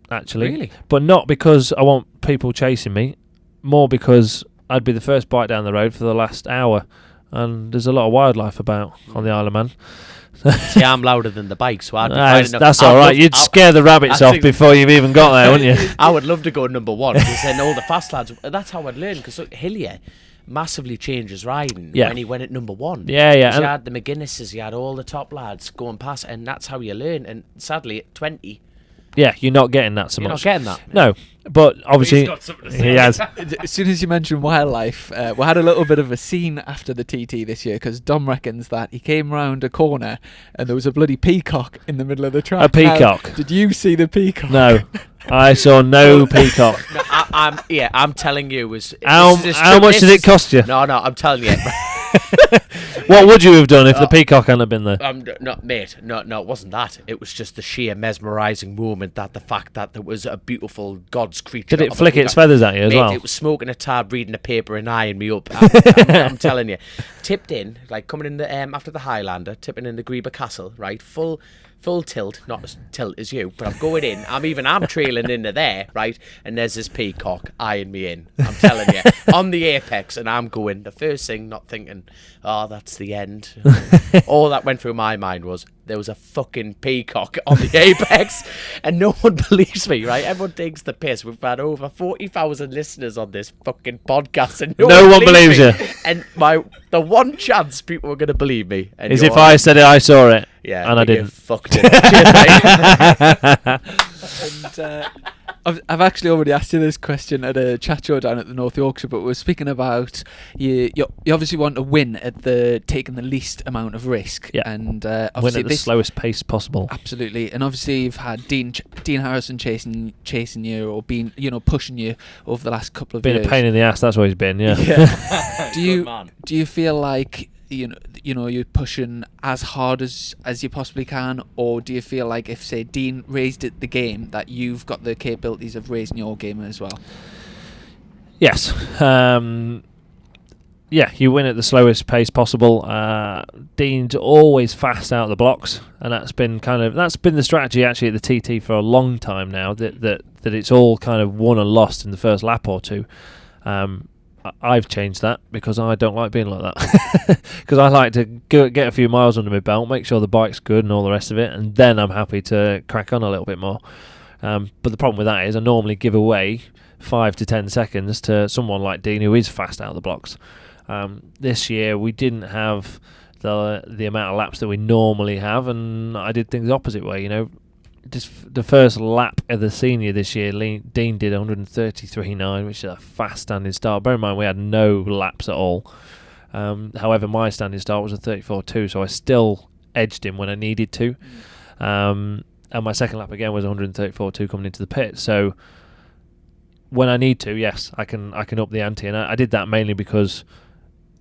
actually. Really? But not because I want people chasing me, more because I'd be the first bike down the road for the last hour, and there's a lot of wildlife about on the Isle of Man. See, I'm louder than the bike, so I'd be fine. That's all right. You'd scare the rabbits off before you've even got there, wouldn't you? I would love to go number 1, because then all the fast lads... That's how I'd learn, because Hillier massively changed his riding when he went at number 1. Yeah. You had the McGuinnesses, you had all the top lads going past, and that's how you learn. And sadly, at 20... Yeah, you're not getting that so You're much. not getting that. No, but obviously He's got something to say. he has. As soon as you mentioned wildlife, we had a little bit of a scene after the TT this year, because Dom reckons that he came round a corner and there was a bloody peacock in the middle of the track. A peacock? Now, did you see the peacock? No, I saw no peacock. No, I'm telling you, How much did it cost you? No, I'm telling you. What would you have done if the peacock hadn't been there? No, it wasn't that. It was just the sheer mesmerising moment, that the fact that there was a beautiful God's creature. Did it flick its feathers at you as well? It was smoking a tab, reading a paper, and eyeing me up. I'm telling you. Tipped in, like coming in the after the Highlander, tipping in the Greba Castle, right? Full tilt, not as tilt as you, but I'm going in. I'm trailing into there, right? And there's this peacock eyeing me in. I'm telling you, on the apex, and I'm going. The first thing, not thinking, oh, that's the end. All that went through my mind was, there was a fucking peacock on the apex, and no one believes me, right? Everyone takes the piss. We've had over 40,000 listeners on this fucking podcast, and no one believes you. And the one chance people were going to believe me is if I said it, I saw it. Yeah, and I didn't. Fucked it. And I've actually already asked you this question at a chat show down at the North Yorkshire, but we're speaking about you obviously want to win at taking the least amount of risk, and obviously win at the slowest pace possible. Absolutely, and obviously you've had Dean Harrison chasing you, or being pushing you over the last couple of years. Been a pain in the ass. That's what he's been. Yeah. Do you feel like you're pushing as hard as you possibly can, or do you feel like if, say, Dean raised the game, that you've got the capabilities of raising your game as well? Yes. You win at the slowest pace possible. Dean's always fast out of the blocks, and that's been the strategy actually at the TT for a long time now. That it's all kind of won and lost in the first lap or two. I've changed that because I don't like being like that. Because I like to get a few miles under my belt, make sure the bike's good and all the rest of it, and then I'm happy to crack on a little bit more. But the problem with that is I normally give away 5 to 10 seconds to someone like Dean, who is fast out of the blocks. This year we didn't have the amount of laps that we normally have, and I did things the opposite way. Just the first lap of the senior this year, Dean did 133.9, which is a fast standing start. Bear in mind we had no laps at all. However, my standing start was a 34.2, so I still edged him when I needed to. And my second lap again was 134.2 coming into the pit. So when I need to, yes, I can up the ante, and I did that mainly because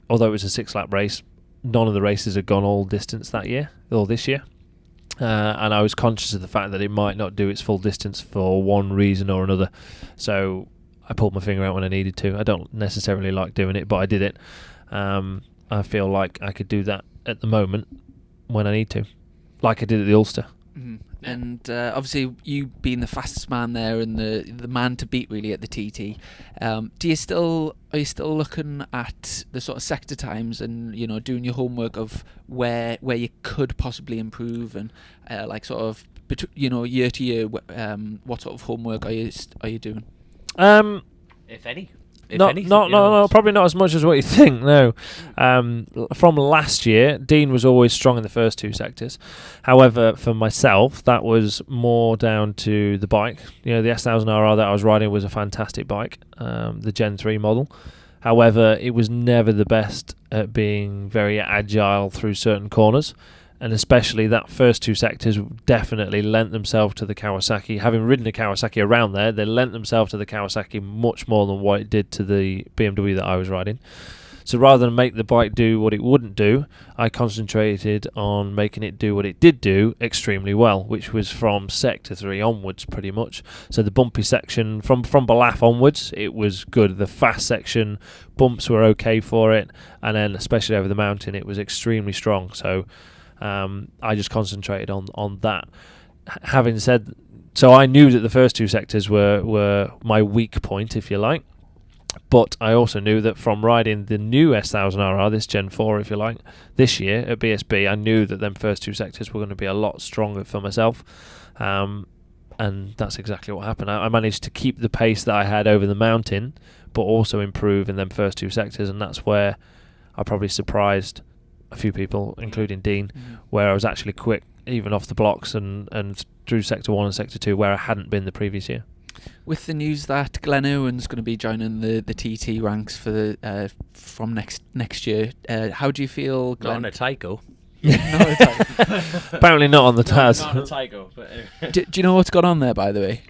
although it was a 6-lap race, none of the races had gone all distance that year or this year. And I was conscious of the fact that it might not do its full distance for one reason or another. So I pulled my finger out when I needed to. I don't necessarily like doing it, but I did it. I feel like I could do that at the moment when I need to, like I did at the Ulster. Mm-hmm. And obviously you being the fastest man there and the man to beat really at the TT, are you still looking at the sort of sector times and doing your homework of where you could possibly improve, and like sort of year to year, what sort of homework are you doing? If any. Probably not as much as what you think. No, from last year, Dean was always strong in the first two sectors. However, for myself, that was more down to the bike. The S1000RR that I was riding was a fantastic bike, the Gen 3 model. However, it was never the best at being very agile through certain corners. And especially that first two sectors definitely lent themselves to the Kawasaki. Having ridden a Kawasaki around there, they lent themselves to the Kawasaki much more than what it did to the BMW that I was riding. So rather than make the bike do what it wouldn't do, I concentrated on making it do what it did do extremely well, which was from Sector 3 onwards pretty much. So the bumpy section, from Balaf onwards, it was good. The fast section, bumps were okay for it. And then especially over the mountain, it was extremely strong. So I just concentrated on that. Having said, so I knew that the first two sectors were my weak point, if you like. But I also knew that from riding the new S1000RR, this Gen 4, if you like, this year at BSB, I knew that them first two sectors were going to be a lot stronger for myself. And that's exactly what happened. I managed to keep the pace that I had over the mountain, but also improve in them first two sectors. And that's where I probably surprised a few people, including Dean, where I was actually quick, even off the blocks and through Sector 1 and Sector 2, where I hadn't been the previous year. With the news that Glenn Irwin's going to be joining the TT ranks for the from next year, how do you feel, Glenn? Not on a Tyco. Not a Tyco. Apparently not on the Taz. Not on a Tyco. But do you know what's gone on there, by the way?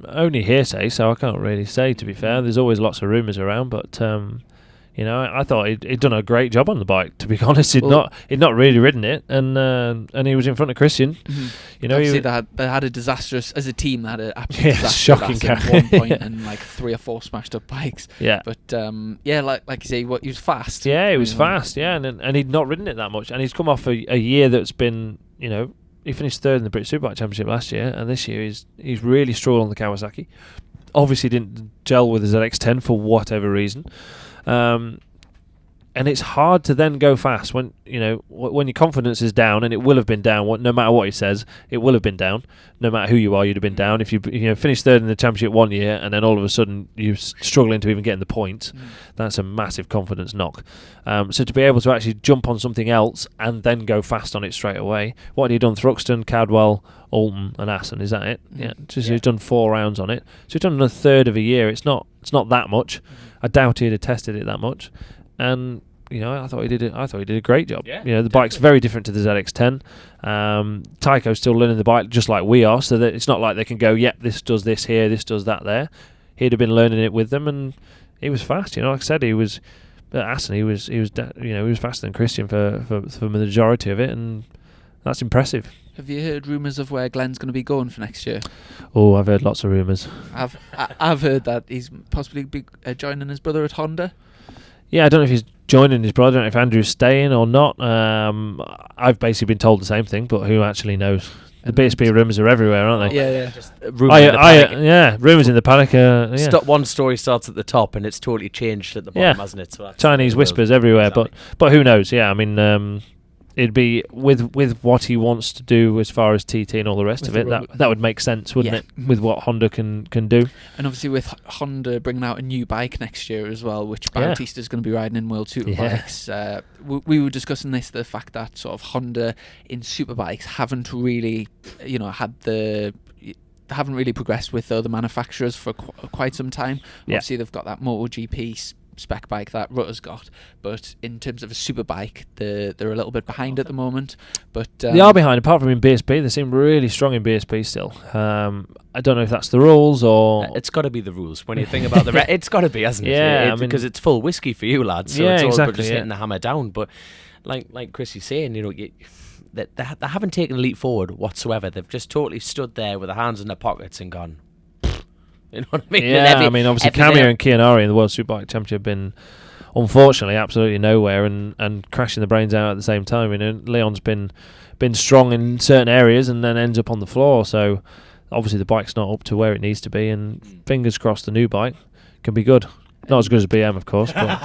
Only hearsay, so I can't really say, to be fair. There's always lots of rumours around, but I thought he'd done a great job on the bike. To be honest, he'd not really ridden it, and he was in front of Christian. Mm-hmm. Obviously, they had a disastrous as a team. They had an absolutely disastrous shocking at one point, and like 3 or 4 smashed up bikes. Yeah, but like you say, he was fast. Yeah, he was fast. Yeah, and he'd not ridden it that much, and he's come off a year that's been, he finished third in the British Superbike Championship last year, and this year he's really struggled on the Kawasaki. Obviously, didn't gel with his ZX10 for whatever reason. And it's hard to then go fast when when your confidence is down, and it will have been down. No matter what he says, it will have been down. No matter who you are, you'd have been down. If you finished third in the championship one year, and then all of a sudden you're struggling to even get in the points, that's a massive confidence knock. So to be able to actually jump on something else and then go fast on it straight away. What had he done? Thruxton, Cadwell, Alton, and Assen. Is that it? Yeah. He's done 4 rounds on it. So he's done a third of a year. It's not that much. I doubt he'd have tested it that much, and I thought he did a great job. Yeah, the bike's very different to the ZX10. Tyco's still learning the bike just like we are, so that it's not like they can go, yep, this does this here, this does that there. He'd have been learning it with them, and he was fast. Like I said, he was at Assen. He was faster than Christian for the majority of it, and that's impressive. Have you heard rumours of where Glenn's going to be going for next year? Oh, I've heard lots of rumours. I've heard that he's possibly joining his brother at Honda. Yeah, I don't know if he's joining his brother. I don't know if Andrew's staying or not. I've basically been told the same thing, but who actually knows? The BSB rumours are everywhere, aren't they? Yeah. Just rumours in the paddock. One story starts at the top and it's totally changed at the bottom, hasn't it? So Chinese whispers everywhere, exactly. but who knows? Yeah, I mean, it'd be with what he wants to do as far as TT and all the rest of it. That would make sense, wouldn't it? With what Honda can do. And obviously with Honda bringing out a new bike next year as well, which Bautista's going to be riding in World Superbikes. We were discussing the fact that sort of Honda in Superbikes haven't really, haven't really progressed with the other manufacturers for quite some time. Obviously they've got that MotoGP spec bike that Rutter's got, but in terms of a super bike, they're a little bit behind at the moment. But they are behind. Apart from in BSB, they seem really strong in BSB still. I don't know if that's the rules or it's got to be the rules. When you think about it's got to be, hasn't it? Yeah, because it's full whiskey for you lads. So it's all about just hitting the hammer down. But like Chrissy's saying, they haven't taken a leap forward whatsoever. They've just totally stood there with their hands in their pockets and gone. You know what I mean? Yeah, obviously Camia and Kianari in the World Superbike Championship have been, unfortunately, absolutely nowhere and crashing the brains out at the same time. Leon's been strong in certain areas and then ends up on the floor. So obviously the bike's not up to where it needs to be. And fingers crossed, the new bike can be good. Not as good as BM, of course, but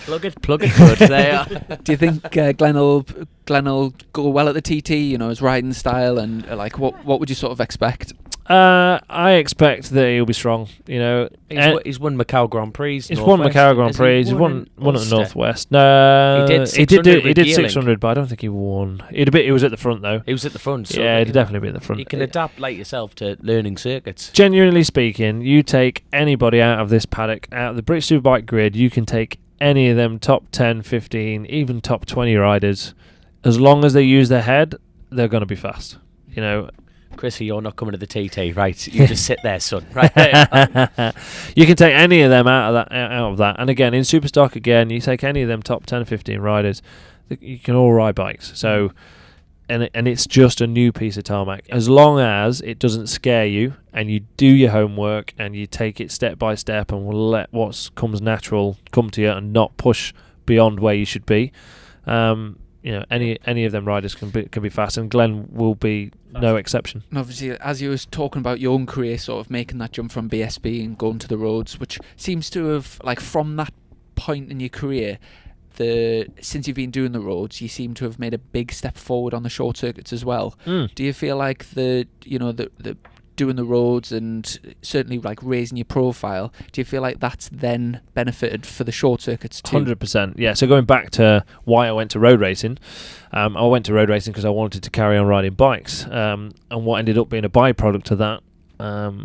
plug it good. There. Do you think Glenn will go well at the TT? His riding style and what would you sort of expect? I expect that he'll be strong. He's won Macau Grand Prix. He's won Macau Grand Prix. He's won at the Northwest. No, he did 600, but I don't think he won. He was at the front though. He was at the front. So yeah, he'd definitely be at the front. You can adapt like yourself to learning circuits. Genuinely speaking, you take anybody out of this paddock, out of the British Superbike grid, you can take any of them top 10, 15, even top 20 riders. As long as they use their head, they're going to be fast. Chrissy, you're not coming to the TT, right? You just sit there, son. Right. You can take any of them out of that. And again, in Superstock, you take any of them top 10, 15 riders, you can all ride bikes. So, and it's just a new piece of tarmac. As long as it doesn't scare you and you do your homework and you take it step by step and will let what comes natural come to you and not push beyond where you should be. Any of them riders can be fast, and Glenn will be no exception. And obviously, as you was talking about your own career, sort of making that jump from BSB and going to the roads, which seems to have, like, from that point in your career, since you've been doing the roads, you seem to have made a big step forward on the short circuits as well. Do you feel like the doing the roads and certainly like raising your profile, do you feel like that's then benefited for the short circuits too? 100%, yeah. So going back to why I went to road racing, I went to road racing because I wanted to carry on riding bikes, and what ended up being a byproduct of that,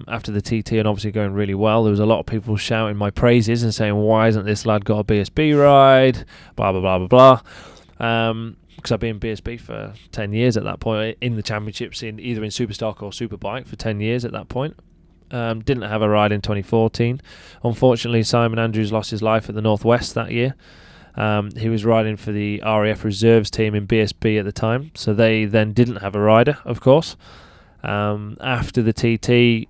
after the TT and obviously going really well, there was a lot of people shouting my praises and saying, why hasn't this lad got a BSB ride, blah blah blah blah blah, because I've been in BSB for 10 years at that point, in the championships, either in Superstock or Superbike for 10 years at that point. Didn't have a ride in 2014. Unfortunately, Simon Andrews lost his life at the Northwest that year. He was riding for the RAF reserves team in BSB at the time, so they then didn't have a rider, of course. After the TT,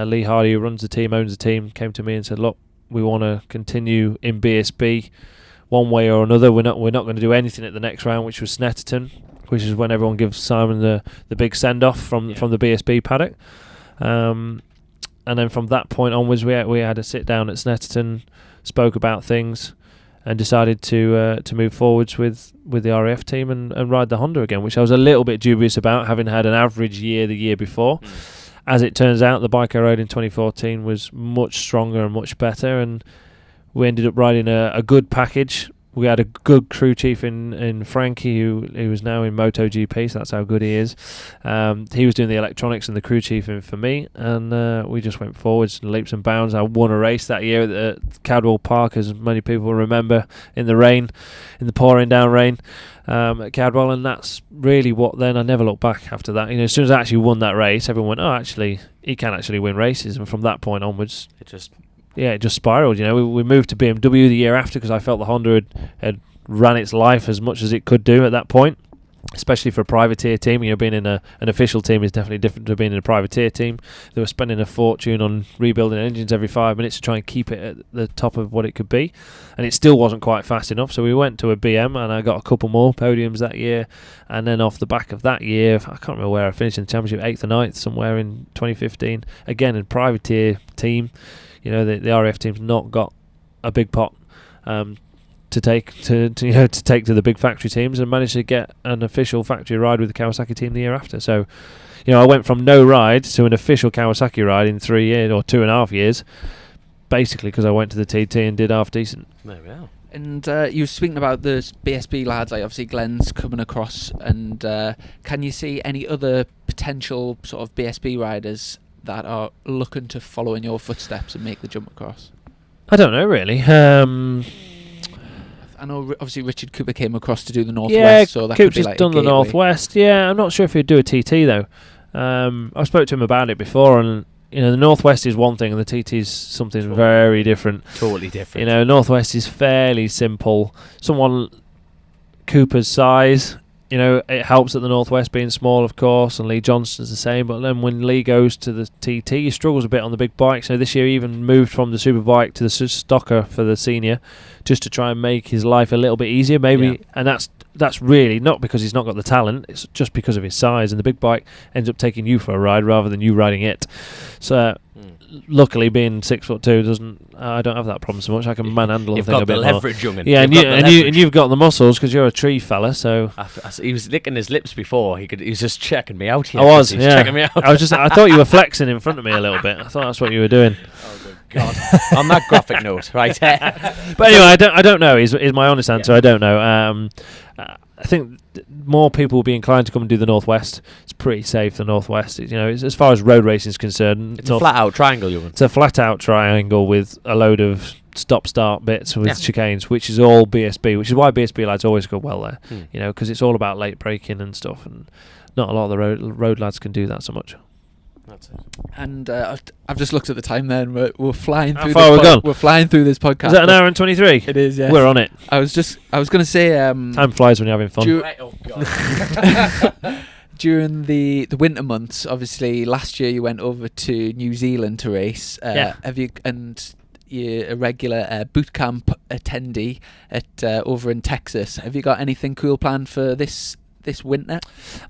Lee Hardy, who runs the team, owns the team, came to me and said, look, we want to continue in BSB one way or another. We're not going to do anything at the next round, which was Snetterton, which is when everyone gives Simon the big send-off from the BSB paddock. And then from that point onwards, we had a sit down at Snetterton, spoke about things, and decided to move forwards with the RAF team and ride the Honda again, which I was a little bit dubious about, having had an average year the year before. As it turns out, the bike I rode in 2014 was much stronger and much better, and we ended up riding a good package. We had a good crew chief in Frankie, who was now in MotoGP, so that's how good he is. He was doing the electronics and the crew chief for me, and we just went forwards in leaps and bounds. I won a race that year at Cadwell Park, as many people remember, in the rain, in the pouring down rain at Cadwell, and that's really what then I never looked back after that. As soon as I actually won that race, everyone went, oh, actually, he can actually win races, and from that point onwards, it just spiraled. We moved to BMW the year after because I felt the Honda had ran its life as much as it could do at that point, especially for a privateer team. Being in an official team is definitely different to being in a privateer team. They were spending a fortune on rebuilding engines every 5 minutes to try and keep it at the top of what it could be, and it still wasn't quite fast enough. So we went to a BM, and I got a couple more podiums that year, and then off the back of that year, I can't remember where I finished in the championship, 8th or 9th, somewhere in 2015, again in privateer team. The RAF team's not got a big pot to take to the big factory teams, and managed to get an official factory ride with the Kawasaki team the year after. So, I went from no ride to an official Kawasaki ride in 3 years or 2.5 years, basically because I went to the TT and did half decent. There we are. And you were speaking about the BSB lads, like obviously Glenn's coming across, and can you see any other potential sort of BSB riders that are looking to follow in your footsteps and make the jump across? I don't know, really. I know obviously Richard Cooper came across to do the Northwest, yeah, so that Cooper's could be like done the Northwest. Yeah, I'm not sure if he'd do a TT though. I spoke to him about it before, and the Northwest is one thing, and the TT is something very different. Totally different. Northwest is fairly simple. Someone Cooper's size, it helps at the Northwest being small, of course, and Lee Johnston's the same. But then when Lee goes to the TT, he struggles a bit on the big bike. So this year, he even moved from the Superbike to the Stocker for the senior, just to try and make his life a little bit easier, maybe. Yeah. And that's that's really not because he's not got the talent. It's just because of his size, and the big bike ends up taking you for a ride rather than you riding it. So luckily, being 6'2", I don't have that problem so much. I can manhandle the thing a bit more. You've got the leverage, young'un. Yeah, and you've got the muscles because you're a tree fella. So he was licking his lips before. He was just checking me out here. I was, checking me out. I thought you were flexing in front of me a little bit. I thought that's what you were doing. Oh, good God. On that graphic note, right. But anyway, I don't know. Is my honest answer. I don't know. I think more people will be inclined to come and do the Northwest. It's pretty safe, the Northwest. It's, as far as road racing is concerned, it's a flat-out triangle, Ewan. It's a flat-out triangle with a load of stop-start bits with chicanes, which is all BSB, which is why BSB lads always go well there. Because it's all about late braking and stuff, and not a lot of the road lads can do that so much. That's it. And I've just looked at the time there, and we're flying through. How far this gone? We're flying through this podcast. Is that an hour and 23? It is, yeah. We're on it. I was going to say... time flies when you're having fun. Oh, God. During the winter months, obviously, last year you went over to New Zealand to race. Have you... And you're a regular boot camp attendee at over in Texas. Have you got anything cool planned for this winter?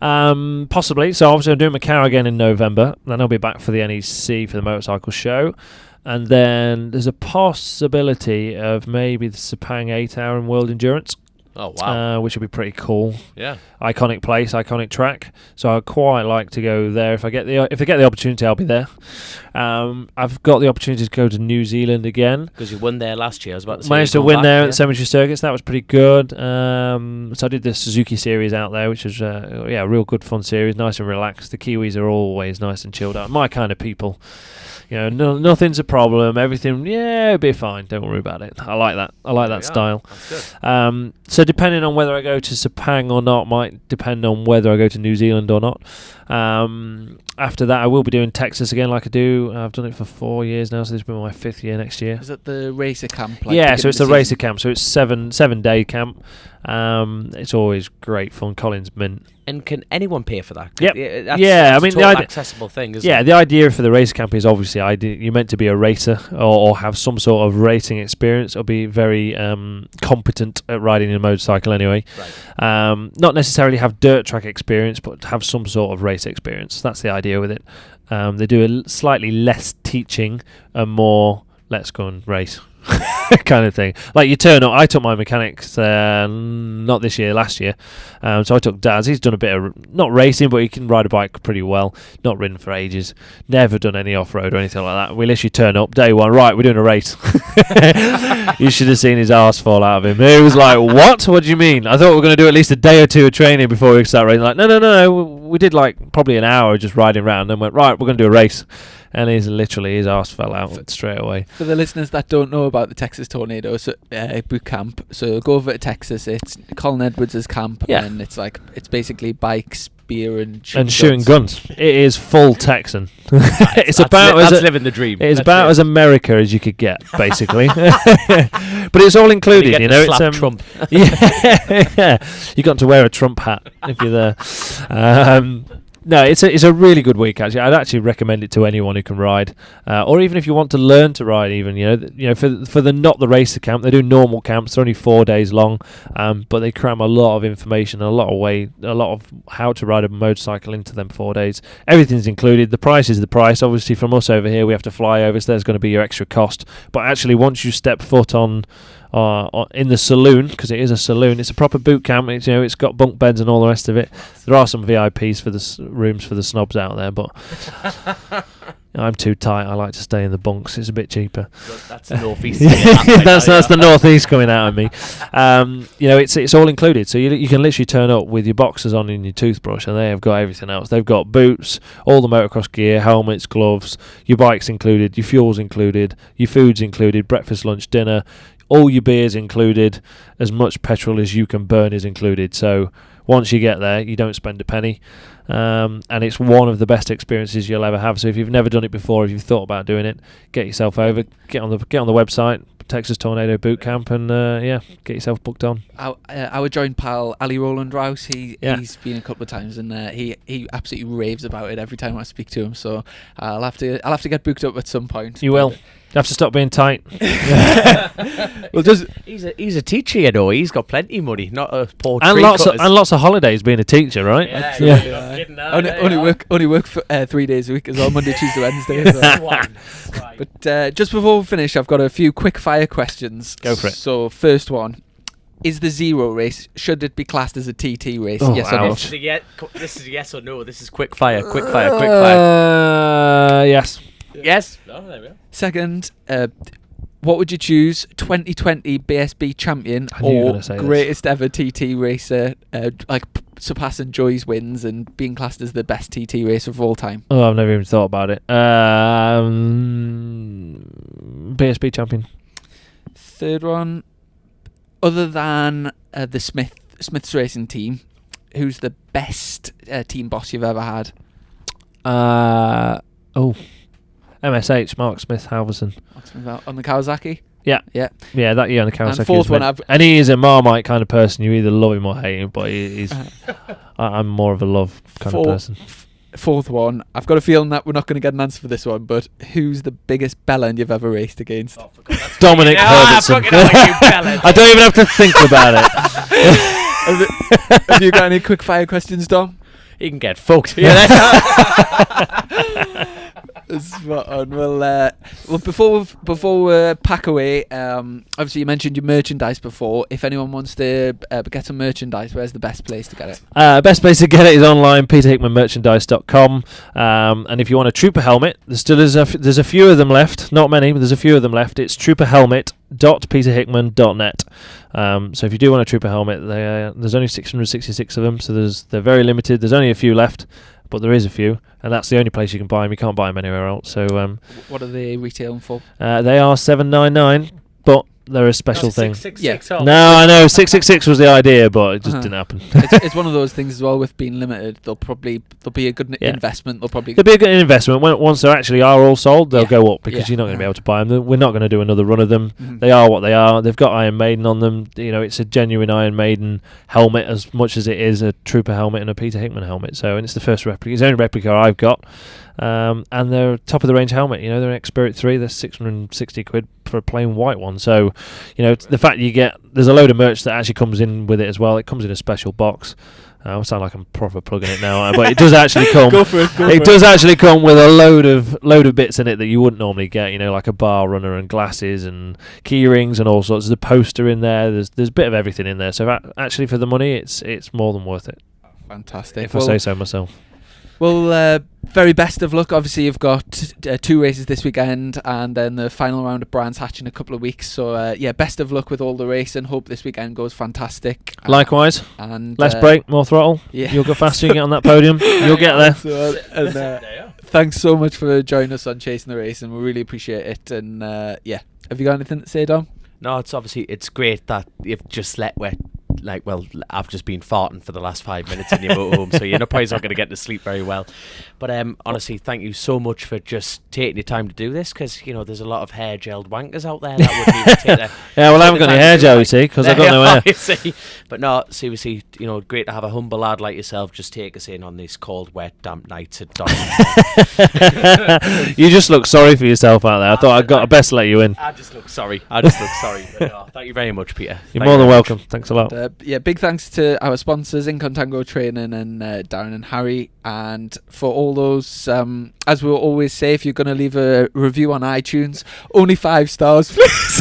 Possibly. So obviously I'm doing Macau again in November. Then I'll be back for the NEC for the motorcycle show. And then there's a possibility of maybe the Sepang 8-hour in World Endurance. Oh, wow. Which would be pretty cool. Yeah. Iconic place, iconic track. So I'd quite like to go there. If I get the opportunity, I'll be there. I've got the opportunity to go to New Zealand again. Because you won there last year. I was about to say. Managed to win there at the Cemetery Circuits. That was pretty good. So I did the Suzuki series out there, which was a real good fun series. Nice and relaxed. The Kiwis are always nice and chilled out. My kind of people. Nothing's a problem. Everything, it'll be fine. Don't worry about it. I like that. I like that style. That's good. So depending on whether I go to Sepang or not, might depend on whether I go to New Zealand or not. After that, I will be doing Texas again, like I do. I've done it for 4 years now, so this will be my 5th year next year. Is that the racer camp? So it's the racer camp. So it's 7-day camp. It's always great fun. Colin's mint. And can anyone pay for that? Yep. That's I mean, a total accessible thing, isn't it? The idea for the race camp is obviously you're meant to be a racer or have some sort of racing experience or be very competent at riding a motorcycle anyway. Right. Not necessarily have dirt track experience, but have some sort of race experience. That's the idea with it. They do a slightly less teaching and more let's go and race. kind of thing. Like you turn up, I took my mechanics not this year, last year. So I took Daz. He's done a bit of not racing, but he can ride a bike pretty well. Not ridden for ages. Never done any off-road or anything like that. We literally turn up day one. Right, we're doing a race. You should have seen his arse fall out of him. He was like, "What? What do you mean? I thought we were going to do at least a day or two of training before we start racing." Like, no. We did like probably an hour just riding around, and went right. We're going to do a race. And his arse fell out straight away. For the listeners that don't know about the Texas Tornadoes boot camp, so go over to Texas. It's Colin Edwards' camp, and it's basically bikes, beer, and shooting guns. It is full Texan. That's living the dream. It's about as America as you could get, basically. But it's all included, you know. It's Trump. Yeah, you got to wear a Trump hat if you're there. No, it's a really good week actually. I'd actually recommend it to anyone who can ride, or even if you want to learn to ride. Even for the not the racer camp, they do normal camps. They're only 4 days long, but they cram a lot of information, a lot of how to ride a motorcycle into them 4 days. Everything's included. The price is the price. Obviously, from us over here, we have to fly over, so there's going to be your extra cost. But actually, once you step foot on in the saloon, because it is a saloon, it's a proper boot camp. It's got bunk beds and all the rest of it. There are some VIPs for the rooms for the snobs out there, but I'm too tight. I like to stay in the bunks. It's a bit cheaper. That's the northeast. That's the northeast coming out of me. It's all included. So you can literally turn up with your boxers on and your toothbrush, and they have got everything else. They've got boots, all the motocross gear, helmets, gloves, your bike's included, your fuel's included, your food's included, breakfast, lunch, dinner. All your beers included, as much petrol as you can burn is included. So once you get there, you don't spend a penny, and it's one of the best experiences you'll ever have. So if you've never done it before, if you've thought about doing it, get yourself over, get on the website, Texas Tornado Boot Camp, and get yourself booked on. Our joint pal Ali Roland Rouse, he's been a couple of times, and he absolutely raves about it every time I speak to him. So I'll have to get booked up at some point. You will. have to stop being tight. Well, just He's a teacher, you know. He's got plenty of money, not a poor and tree lots cutters. of holidays being a teacher, right? only work 3 days a week as well, Monday, Tuesday, Wednesday. So. But just before we finish, I've got a few quick fire questions. Go for it. So first one. Is the zero race, should it be classed as a TT race? Oh, yes or no? ouch. This is yes or no. This is quick fire, quick fire. Yes. Yes. Oh, there we go. Second, what would you choose? 2020 BSB champion I knew you were or gonna say this. greatest ever TT racer, surpassing Joy's wins and being classed as the best TT racer of all time? Oh, I've never even thought about it. BSB champion. Third one, other than the Smiths Racing team, who's the best team boss you've ever had? MSH, Mark Smith Halverson. On the Kawasaki? Yeah. Yeah. Yeah, that year on the Kawasaki. And fourth was one, and he is a Marmite kind of person. You either love him or hate him, but he's. I'm more of a love kind of person. Fourth one, I've got a feeling that we're not going to get an answer for this one, but who's the biggest bellend you've ever raced against? Oh, for God, that's Dominic Herbertson. I don't even have to think about it. Have you got any quick fire questions, Dom? He can get fucked. Spot on. Well, before we pack away, obviously you mentioned your merchandise before. If anyone wants to get some merchandise, where's the best place to get it? Best place to get it is online, peterhickmanmerchandise.com. And if you want a Trooper helmet, there's a few of them left. Not many, but there's a few of them left. It's trooperhelmet.peterhickman.net. So if you do want a Trooper helmet, there's only 666 of them, so they're very limited. There's only a few left, but there is a few, and that's the only place you can buy them. You can't buy them anywhere else. So what are they retailing for? they are $7.99, but they're a special thing. 666. No, I know 666 was the idea, but it just didn't happen. It's one of those things as well. With being limited, they'll be a good investment. They'll be Go for it. It does actually come with a load of bits in it that you wouldn't normally get. You know, like a bar runner and glasses and key rings and all sorts. There's a poster in there. There's a bit of everything in there. So actually, for the money, it's more than worth it. Fantastic. If I say so myself. Well, very best of luck. Obviously, you've got 2 races this weekend and then the final round of Brands Hatch in a couple of weeks. So, best of luck with all the racing. Hope this weekend goes fantastic. Likewise. And less brake, more throttle. Yeah. You'll go faster, you get on that podium. You'll get there. Thanks so much for joining us on Chasing the Race, and we really appreciate it. And, have you got anything to say, Dom? No, it's great that you've just I've just been farting for the last 5 minutes in your motorhome, so you're probably not going to get to sleep very well. But honestly, thank you so much for just taking your time to do this, because, you know, there's a lot of hair-gelled wankers out there that wouldn't even take I haven't got any hair gel, you see, because I've got no hair. But no, seriously, you know, great to have a humble lad like yourself just take us in on these cold, wet, damp nights at Donington. You just look sorry for yourself out there. I thought I'd best let you in. I just look sorry. But no, thank you very much, Peter. You're more than welcome. Thanks a lot. Big thanks to our sponsors, Incontango Training and Darren and Harry, and for all those, as we always say, if you're going to leave a review on iTunes, only 5 stars, please.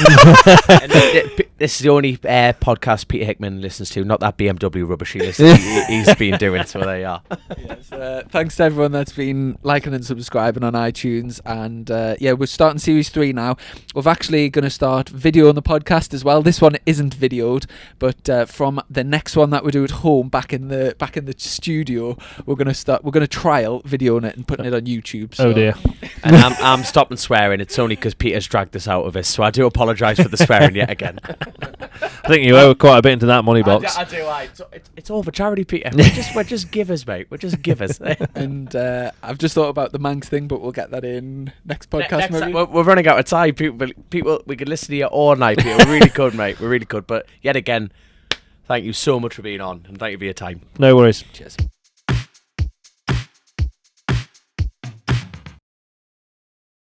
This is the only podcast Peter Hickman listens to, not that BMW rubbish he's been doing, so there you are. Yes, thanks to everyone that's been liking and subscribing on iTunes, and we're starting Series 3 now. We're actually going to start video on the podcast as well. This one isn't videoed, but from the next one that we do at home back in the studio, we're going to trial videoing it and putting it on YouTube. So. Oh dear. And I'm stopping swearing. It's only because Peter's dragged us out of this, so I do apologise for the swearing yet again. I think you owe quite a bit into that money box. I do. It's all for charity, Peter. We're just givers, mate. We're just givers. And I've just thought about the Manx thing, but we'll get that in next podcast. Maybe. We're running out of time. People, we could listen to you all night, Peter. We're really good, mate. We're really good. But yet again, thank you so much for being on, and thank you for your time. No worries. Cheers.